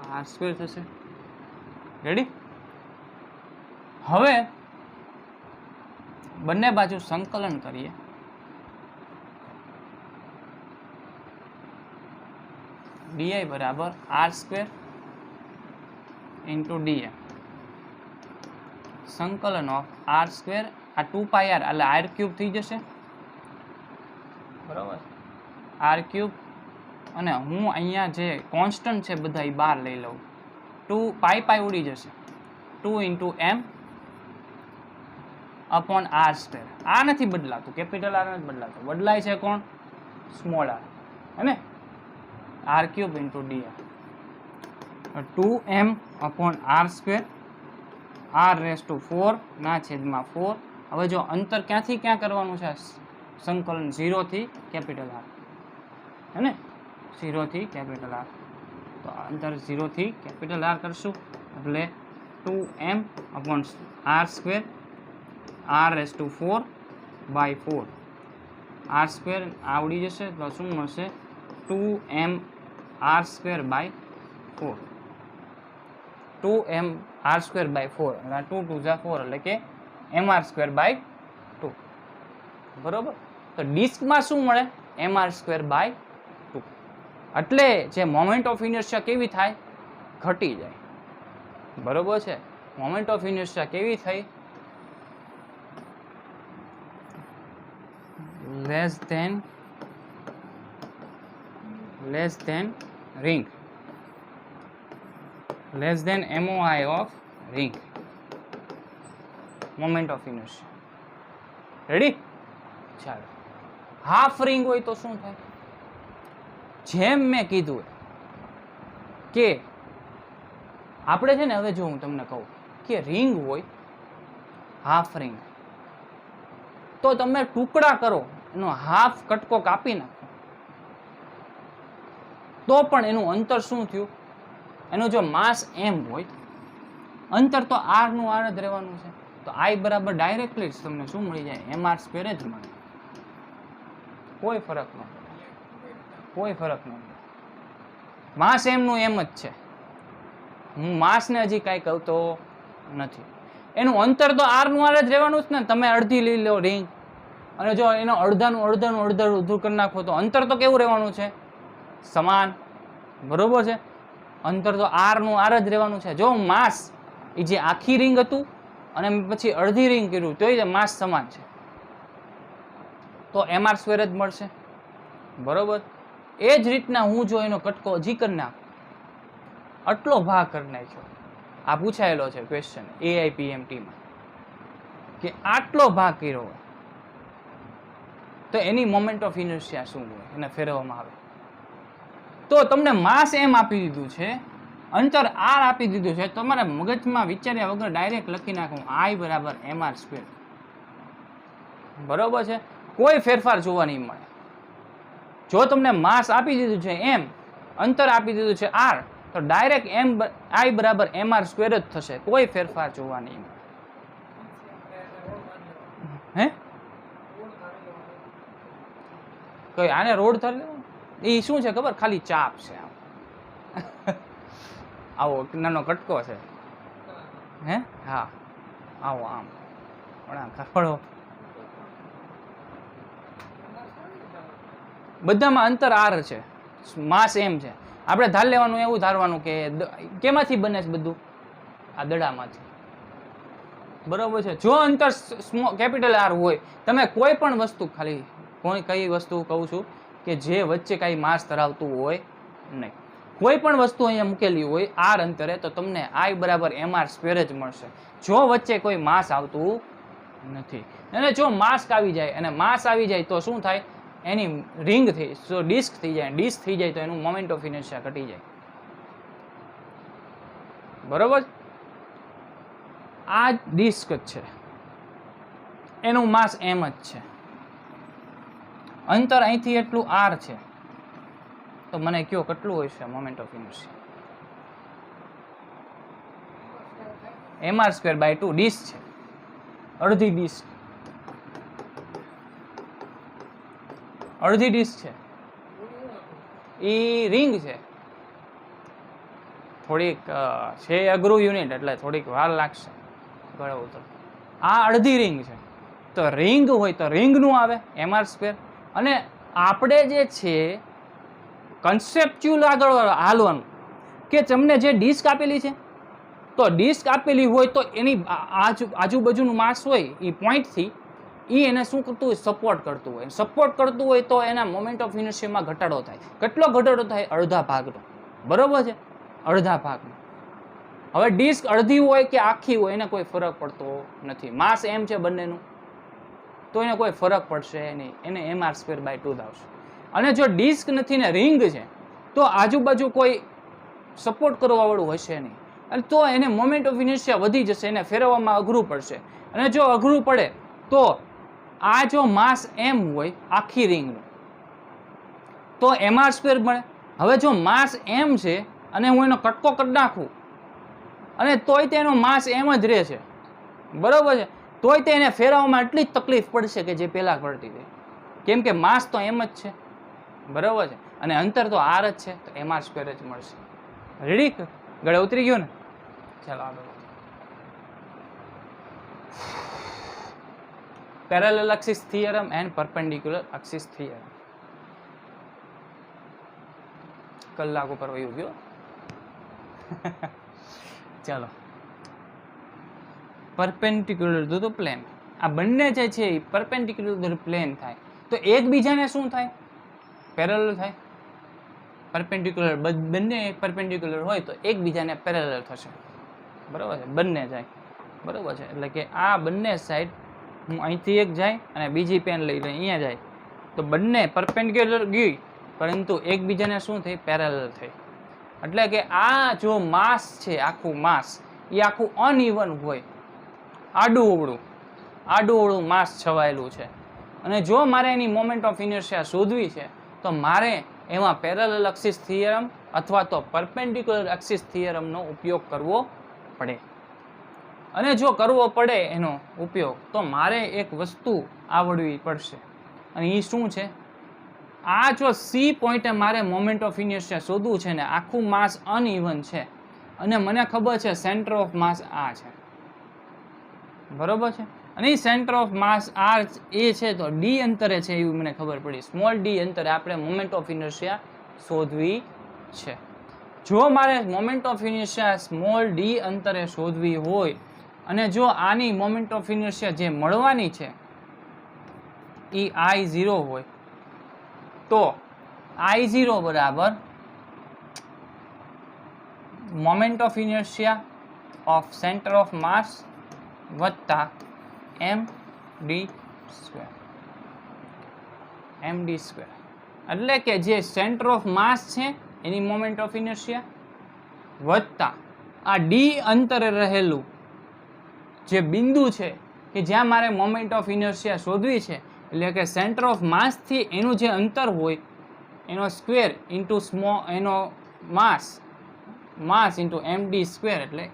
આ r² થશે. રેડી? હવે બંને બાજુ સંકલન કરીએ. di બરાબર r² × dm સંકલન ઓફ r², આ 2πr એટલે r³ થઈ જશે. બરાબર? r³ અને હું અહીંયા જે કોન્સ્ટન્ટ છે બધા બહાર લઈ લઉં. 2π ઉડી જશે, 2 × m/r². આ નથી બદલાતું, કેપિટલ r નથી બદલાતું, બદલાય છે કોણ? Small r. હે ને? r³ × dr 2m/r², r⁴ ના છેદમાં 4. હવે જો અંતર ક્યાંથી ક્યાં કરવાનું છે? સંકલન 0 થી કેપિટલ r. હે ને? 0 થી કેપિટલ r. તો અંતર 0 થી કેપિટલ r કરશું એટલે 2m/r², r⁴/4. r² આ ઉડી જશે તો શું મળશે? 2mr²/4. 2mr²/4 અને 2 × 4 એટલે કે mr²/2. બરોબર? તો ડિસ્કમાં શું મળે? mr²/2. એટલે જે મોમેન્ટ ઓફ ઇનર્શિયા કેવી થાય? ઘટી જાય. બરોબર છે? મોમેન્ટ ઓફ ઇનર્શિયા કેવી થઈ? Less than ring, less than MOI of ring, moment of inertia. Ready? ચાલો, હાફ રિંગ હોય તો શું થાય? જેમ મેં કીધું કે આપણે છે ને, હવે જો હું તમને કહું કે રિંગ હોય, હાફ રિંગ, તો તમે ટુકડા કરો, એનો હાફ કટકો કાપી નાખો, તો પણ એનું અંતર શું થયું? એનું જો માસ m હોય, અંતર તો r નું r જ રહેવાનું છે. તો I બરાબર ડાયરેક્ટલી જ તમને શું મળી જાય? mr² જ મળે. કોઈ ફરક ન પડે, કોઈ ફરક ન પડે. માસ m નું એમ જ છે. હું માસને હજી કાંઈ કહતો નથી. એનું અંતર તો r નું r જ રહેવાનું જ ને. તમે અડધી લઈ લો રિંગ, અને જો એનો અડધું કરી નાખો, તો અંતર તો કેવું રહેવાનું છે? સમાન. બરોબર છે? અંતર તો r નું r જ રહેવાનું છે. જો માસ એ જે આખી રિંગ હતું અને પછી અડધી રિંગ કર્યું, તો એ માસ સમાન છે, તો mr² જ મળશે. બરોબર? એ જ રીતના હું જો એનો કટકો હજી કરી નાખું, આટલો ભાગ કરી નાખ્યો, આ પૂછાયેલો છે ક્વેશ્ચન AIPMT માં, કે આટલો ભાગ કર્યો હોય તો એની મોમેન્ટ ઓફ ઇનર્શિયા શું હોય? એને ફેરવવામાં આવે તો તમને માસ m આપી દીધું છે, અંતર r આપી દીધું છે, તમારે મગજમાં વિચાર્યા વગર ડાયરેક્ટ લખી નાખું I બરાબર mr². બરોબર છે? કોઈ ફેરફાર જોવા નહીં મળે. જો તમને માસ આપી દીધું છે m, અંતર આપી દીધું છે r, તો ડાયરેક્ટ I બરાબર mr² જ થશે. કોઈ ફેરફાર જોવા નહીં મળે. હે કઈ આને રોડ થર લેવો? એ શું છે ખબર? ખાલી ચાપ છે. આવો નાનો કટકો છે. હે? હા, આવો આમ ખડો. બધામાં અંતર r છે, માસ m છે. આપણે ધાર લેવાનું, એવું ધારવાનું કે કેમાંથી બને છે બધું? આ દડામાંથી. બરોબર છે? જો અંતર કેપિટલ R હોય, તમે કોઈ પણ વસ્તુ, ખાલી કઈ વસ્તુ કહું છું કે જે વચ્ચે કઈ માસ ધરાવતું હોય નહીં, કોઈ પણ વસ્તુ અહીંયા મૂકેલી હોય r અંતરે, તો તમને I બરાબર mr² જ મળશે. જો વચ્ચે કોઈ માસ આવતું નથી. અને જો માસ આવી જાય, અને માસ આવી જાય તો શું થાય? એની રિંગ થઈ, જો ડિસ્ક થઈ જાય, ડિસ્ક થઈ જાય તો એનું મોમેન્ટ ઓફ ઇનર્શિયા ઘટી જાય. બરોબર? આ ડિસ્ક જ છે, એનું માસ m જ છે, અંતર અહીંથી એટલું r છે, તો મને કયો કેટલું હોય છે moment of inertia? mr²/2. Disk છે, અડધી ડિસ્ક, અડધી ડિસ્ક છે, એ રિંગ છે. થોડીક છે અઘરું યુનિટ, એટલે થોડીક વાર લાગશે બરાબર. તો આ અડધી રિંગ છે, તો રિંગ હોય તો રિંગનું આવે mr². અને આપણે જે છે કન્સેપ્ચ્યુઅલ આગળ હાલવાનું, કે તમને જે ડિસ્ક આપેલી છે, તો ડિસ્ક આપેલી હોય તો એની આજુબાજુનું માસ હોય એ પોઈન્ટથી એ એને શું કરતું હોય? સપોર્ટ કરતું હોય. સપોર્ટ કરતું હોય તો એના મોમેન્ટ ઓફ ઇનર્શિયામાં ઘટાડો થાય. કેટલો ઘટાડો થાય? અડધા ભાગનો. બરોબર છે? અડધા ભાગનો. હવે ડિસ્ક અડધી હોય કે આખી હોય એને કોઈ ફરક પડતો નથી. માસ m છે બંનેનું, તો એને કોઈ ફરક પડશે નહીં. એને mr²/2 આવશે. અને જો ડિસ્ક નથી ને રિંગ છે, તો આજુબાજુ કોઈ સપોર્ટ કરવા વાળું હશે નહીં, અને તો એને મોમેન્ટ ઓફ ઇનર્શિયા વધી જશે, એને ફેરવવામાં અઘરું પડશે. અને જો અઘરું પડે તો આ જો માસ m હોય આખી રિંગનું, તો mr² મળે. હવે જો માસ m છે અને હું એનો કટકો કરી નાખું, અને તોય તેનો માસ m જ રહે છે, બરોબર છે, તોય તે એને ફેરવવામાં એટલી જ તકલીફ પડશે કે જે પહેલા પડતી હતી, કેમ કે માસ તો m જ છે, બરોબર છે, અને અંતર તો r જ છે, તો mr² જ મળશે. રેડી? ગળે ઉતરી ગયો ને? ચાલો આગળ. Parallel axis theorem and perpendicular axis theorem. કલાક ઉપર વયું ગયો. ચાલો. Perpendicular to the plane. આ બંને જે છે એ પરપેન્ડિક્યુલર ટુ ધ પ્લેન થાય, તો એકબીજાને શું થાય? પેરેલલ થાય. પરપેન્ડિક્યુલર, બંને પરપેન્ડિક્યુલર હોય તો એકબીજાને પેરેલલ થશે. બરાબર છે? બંને જાય. બરાબર છે? એટલે કે આ બંને સાઈડ, હું અહીંથી એક જાય અને બીજી પેન લઈ અહીંયા જાય, તો બંને પરપેન્ડિક્યુલર ગઈ, પરંતુ એકબીજાને શું થઈ? પેરેલલ થઈ. એટલે કે આ જો માસ છે, આખું માસ એ આખું અનઇવન હોય, આડું માસ છવાયેલું છે, અને જો મારે એની મોમેન્ટ ઓફ ઇનર્શિયા શોધવી છે તો મારે એમાં પેરેલલ એક્સિસ થિયરમ અથવા તો પરપેન્ડિક્યુલર એક્સિસ થિયરમનો ઉપયોગ કરવો પડે. અને જો કરવો પડે એનો ઉપયોગ તો મારે એક વસ્તુ આવડવી પડશે, અને એ શું છે? આ જો સી પોઈન્ટે મારે મોમેન્ટ ઓફ ઇનર્શિયા શોધવું છે ને, આખું માસ અનઇવન છે અને મને ખબર છે સેન્ટર ઓફ માસ આ છે, બરોબર છે, અને એ સેન્ટર ઓફ માસ આર એ છે તો ડી અંતરે છે એવું મને ખબર પડી. સ્મોલ ડી અંતરે આપણે મોમેન્ટ ઓફ ઇનર્શિયા શોધવી છે. જો મારે moment of inertia small D અંતરે શોધવી હોય અને જો આની મોમેન્ટ ઓફ ઇનર્શિયા જે મળવાની છે એ I0 હોય તો I0 બરાબર moment of inertia of centre of માસ વત્તા md², એટલે કે જે સેન્ટર ઓફ માસ છે એની મોમેન્ટ ઓફ ઇનર્શિયા વત્તા આ ડી અંતરે રહેલું જે બિંદુ છે કે જ્યાં મારે મોમેન્ટ ઓફ ઇનર્શિયા શોધવી છે, એટલે કે સેન્ટર ઓફ માસથી એનું જે અંતર હોય એનો સ્ક્વેર ઇન્ટુ એનો માસ ઇન્ટુ md², એટલે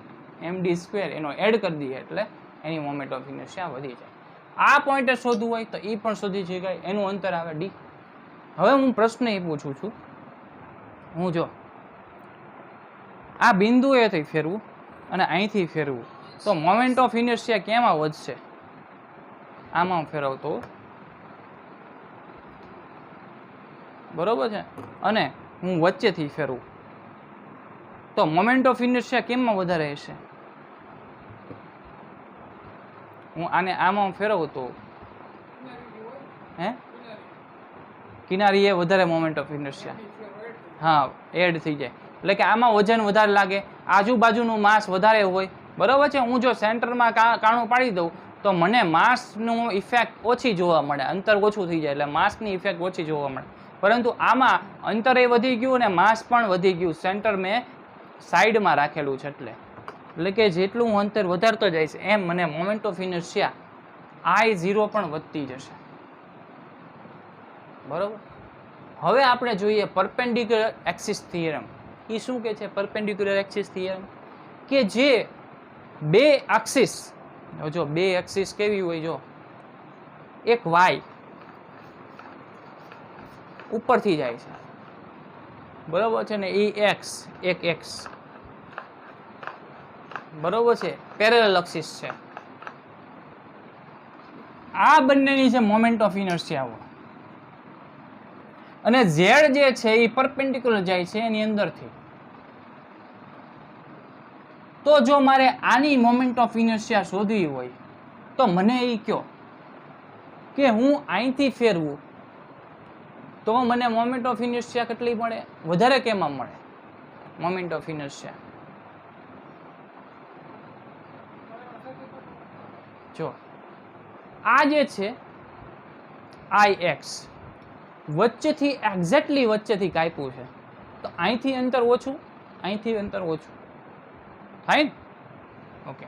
md² એનો એડ કરી દઈએ એટલે એની મોમેન્ટ ઓફ ઇનર્શિયા વધી જાય. આ પોઈન્ટે શોધવું હોય તો એ પણ શોધી શકાય, એનું અંતર આવે ડી. હવે હું પ્રશ્ન એ પૂછું છું, હું જો આ બિંદુએથી ફેરવું અને અહીંથી ફેરવું તો મોમેન્ટ ઓફ ઇનર્શિયા કેમાં વધશે? આમાં ફેરવતો, બરોબર છે, અને હું વચ્ચેથી ફેરવું તો મોમેન્ટ ઓફ ઇનર્શિયા કેમાં વધારે હશે? હું આને આમાં ફેરવું તો કિનારીએ વધારે મોમેન્ટ ઓફ ઇનર્શિયા, હા, એડ થઈ જાય, એટલે કે આમાં વજન વધારે લાગે, આજુબાજુનું માસ વધારે હોય, બરોબર છે. હું જો સેન્ટરમાં કાણું પાડી દઉં તો મને માસનું ઇફેક્ટ ઓછી જોવા મળે, અંતર ઓછું થઈ જાય એટલે માસની ઇફેક્ટ ઓછી જોવા મળે. પરંતુ આમાં અંતર એ વધી ગયું અને માસ પણ વધી ગયું, સેન્ટર મેં સાઈડમાં રાખેલું છે, એટલે કે જેટલું હું અંતર વધારતો જઈશ એમ મને મોમેન્ટ ઓફ ઇનર્શિયા I0 પણ વધતી જશે, બરોબર. હવે આપણે જોઈએ પરપેન્ડિક્યુલર એક્સિસ થિયરમ. એ શું કે છે પરપેન્ડિક્યુલર એક્સિસ થિયરમ? કે જે બે એક્સિસ, જો બે એક્સિસ કેવી હોય, જો એક y ઉપરથી જાય છે, બરોબર છે ને, એ x, એક x, બરોબર છે, પેરેલલ એક્સિસ છે. આ બંનેની જે મોમેન્ટ ઓફ ઇનર્શિયા હોય અને z જે છે એ પરપેન્ડિક્યુલર જાય છે એની અંદરથી, તો જો મારે આની મોમેન્ટ ઓફ ઇનર્શિયા શોધવી હોય તો મને એ કયો કે હું અહીંથી ફેરવું તો મને મોમેન્ટ ઓફ ઇનર્શિયા કેટલી મળે? વધારે કેમાં મળે મોમેન્ટ ઓફ ઇનર્શિયા? જો આ જે છે Ix વચ્ચેથી એક્ઝેક્ટલી વચ્ચેથી કાપ્યું છે તો અહીંથી અંતર ઓછું, અહીંથી અંતર ઓછું થાય ને? ઓકે,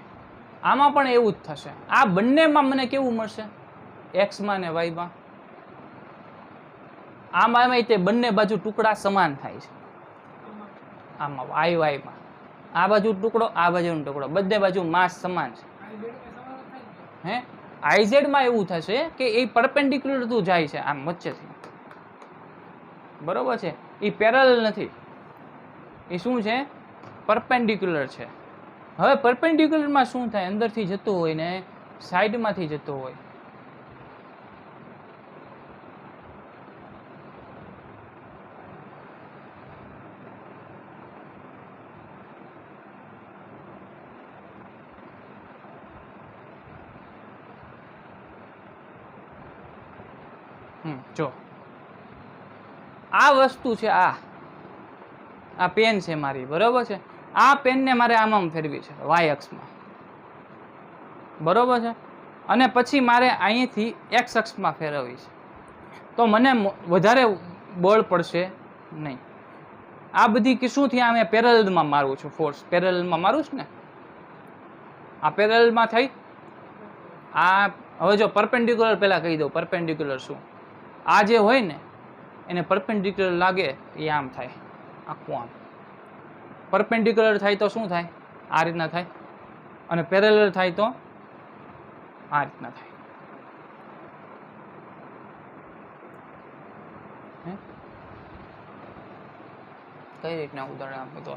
આમાં પણ એવું જ થશે. આ બંનેમાં મને કેવું મળશે? એક્સમાં ને વાયમાં. આમાં તે બંને બાજુ ટુકડા સમાન થાય છે. આમાં વાયમાં આ બાજુ ટુકડો, આ બાજુનો ટુકડો, બધે બાજુ માસ સમાન છે. હે, IZ માં એવું થશે કે એ પરપેન્ડિક્યુલર તું જાય છે આમ વચ્ચેથી, બરોબર છે, એ પેરેલલ નથી, એ શું છે? પરપેન્ડિક્યુલર છે. હવે પરપેન્ડિક્યુલરમાં શું થાય? અંદરથી જતું હોય ને સાઈડમાંથી જતું હોય. જો આ વસ્તુ છે, આ પેન છે મારી, બરોબર છે, આ પેનને મારે આમાં ફેરવી છે વાય અક્ષમાં, બરોબર છે, અને પછી મારે અહીંથી એક્સ અક્ષમાં ફેરવવી છે તો મને વધારે બળ પડશે નહીં. આ બધી કે શું થયા, અમે પેરેલલમાં મારું છું, ફોર્સ પેરેલલમાં મારું છું ને, આ પેરેલલમાં થઈ. આ હવે જો પરપેન્ડિક્યુલર પહેલા કહી દઉં, પરપેન્ડિક્યુલર શું, આ જે હોય ને એને પરપેન્ડિક્યુલર લાગે એ આમ થાય, આખું આમ. પરપેન્ડિક્યુલર થાય તો શું થાય, આ રીતના થાય, અને પેરેલલ થાય તો આ રીતના થાય. કઈ રીતના ઉદાહરણ આપો તો?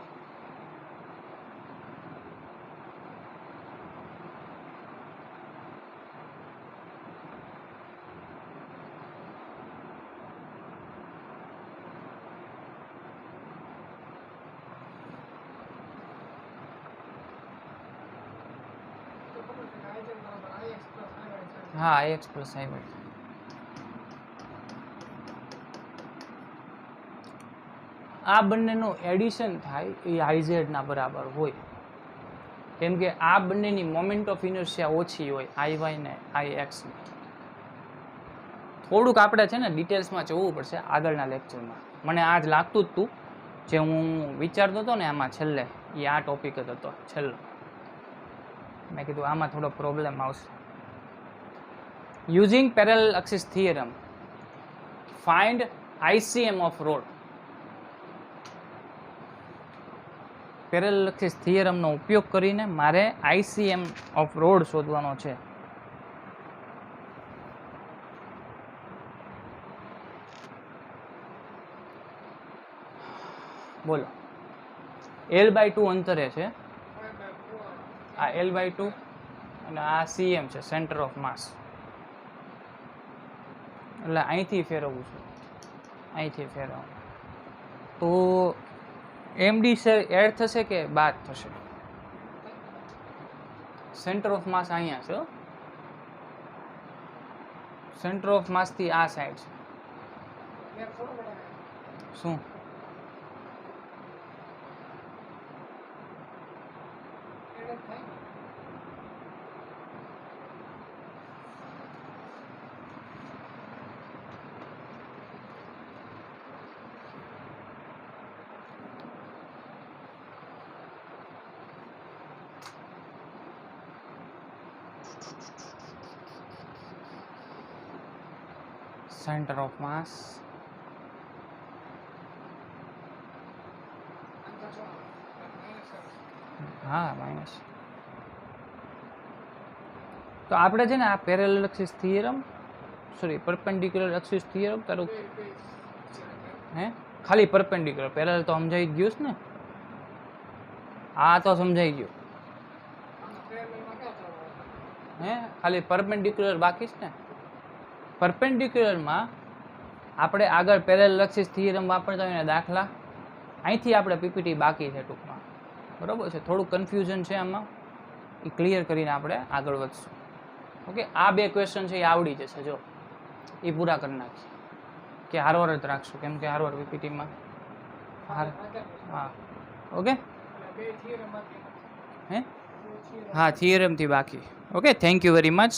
હા, ix પ્લસ iy. આ બંનેનું એડિશન થાય એ iz ના બરાબર હોય, કેમ કે આ બંનેની મોમેન્ટ ઓફ ઇનર્શિયા ઓછી હોય, iy ને ix ની. થોડુંક આપણે છે ને ડિટેલ્સમાં જોવું પડશે આગળના લેક્ચરમાં. મને આજ લાગતું જ હતું, જે હું વિચારતો હતો ને આમાં છેલ્લે, એ આ ટોપિક જ હતો છેલ્લો. મેં કીધું આમાં થોડો પ્રોબ્લેમ આવશે. Using parallel axis theorem find ICM of rod. Parallel axis થિયરમનો ઉપયોગ કરીને મારે ICM ઓફ રોડ શોધવાનો છે. બોલો. L/2 અંતરે છે, આ L/2 અને આ CM છે, સેન્ટર ઓફ માસ. એટલે અહીંથી ફેરવવું છે, અહીંથી ફેરવવું તો MD એડ થશે કે બાદ થશે? સેન્ટર ઓફ માસ અહીંયા છે, સેન્ટર ઓફ માસ થી આ સાઈડ છે. શું? સેન્ટર ઓફ માસ હા માઇનસ. તો આપણે છે ને આ parallel axis theorem, sorry perpendicular axis theorem, તારું હે ખાલી પરપેન્ડિક્યુલર, પેરેલલ તો સમજાઈ ગયું છે ને, આ તો સમજાઈ ગયું. હે ખાલી પરપેન્ડિક્યુલર બાકી છે ને. પરપેન્ડિક્યુલરમાં આપણે આગળ પેરેલલ એક્સિસ થિયરમ વાપરતા હોય ને દાખલા, અહીંથી આપણે પીપીટી બાકી છે ટૂંકમાં, બરાબર છે. થોડું કન્ફ્યુઝન છે આમાં, એ ક્લિયર કરીને આપણે આગળ વધશું. ઓકે, આ બે ક્વેશ્ચન છે એ આવડી જશે, જો એ પૂરા કરી નાખીએ, કે હારવાર જ રાખશું, કેમ કે હારવાર પીપીટીમાં હા. ઓકે, હે હા થિયરમથી બાકી. Okay, thank you very much,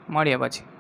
મળીએ પછી.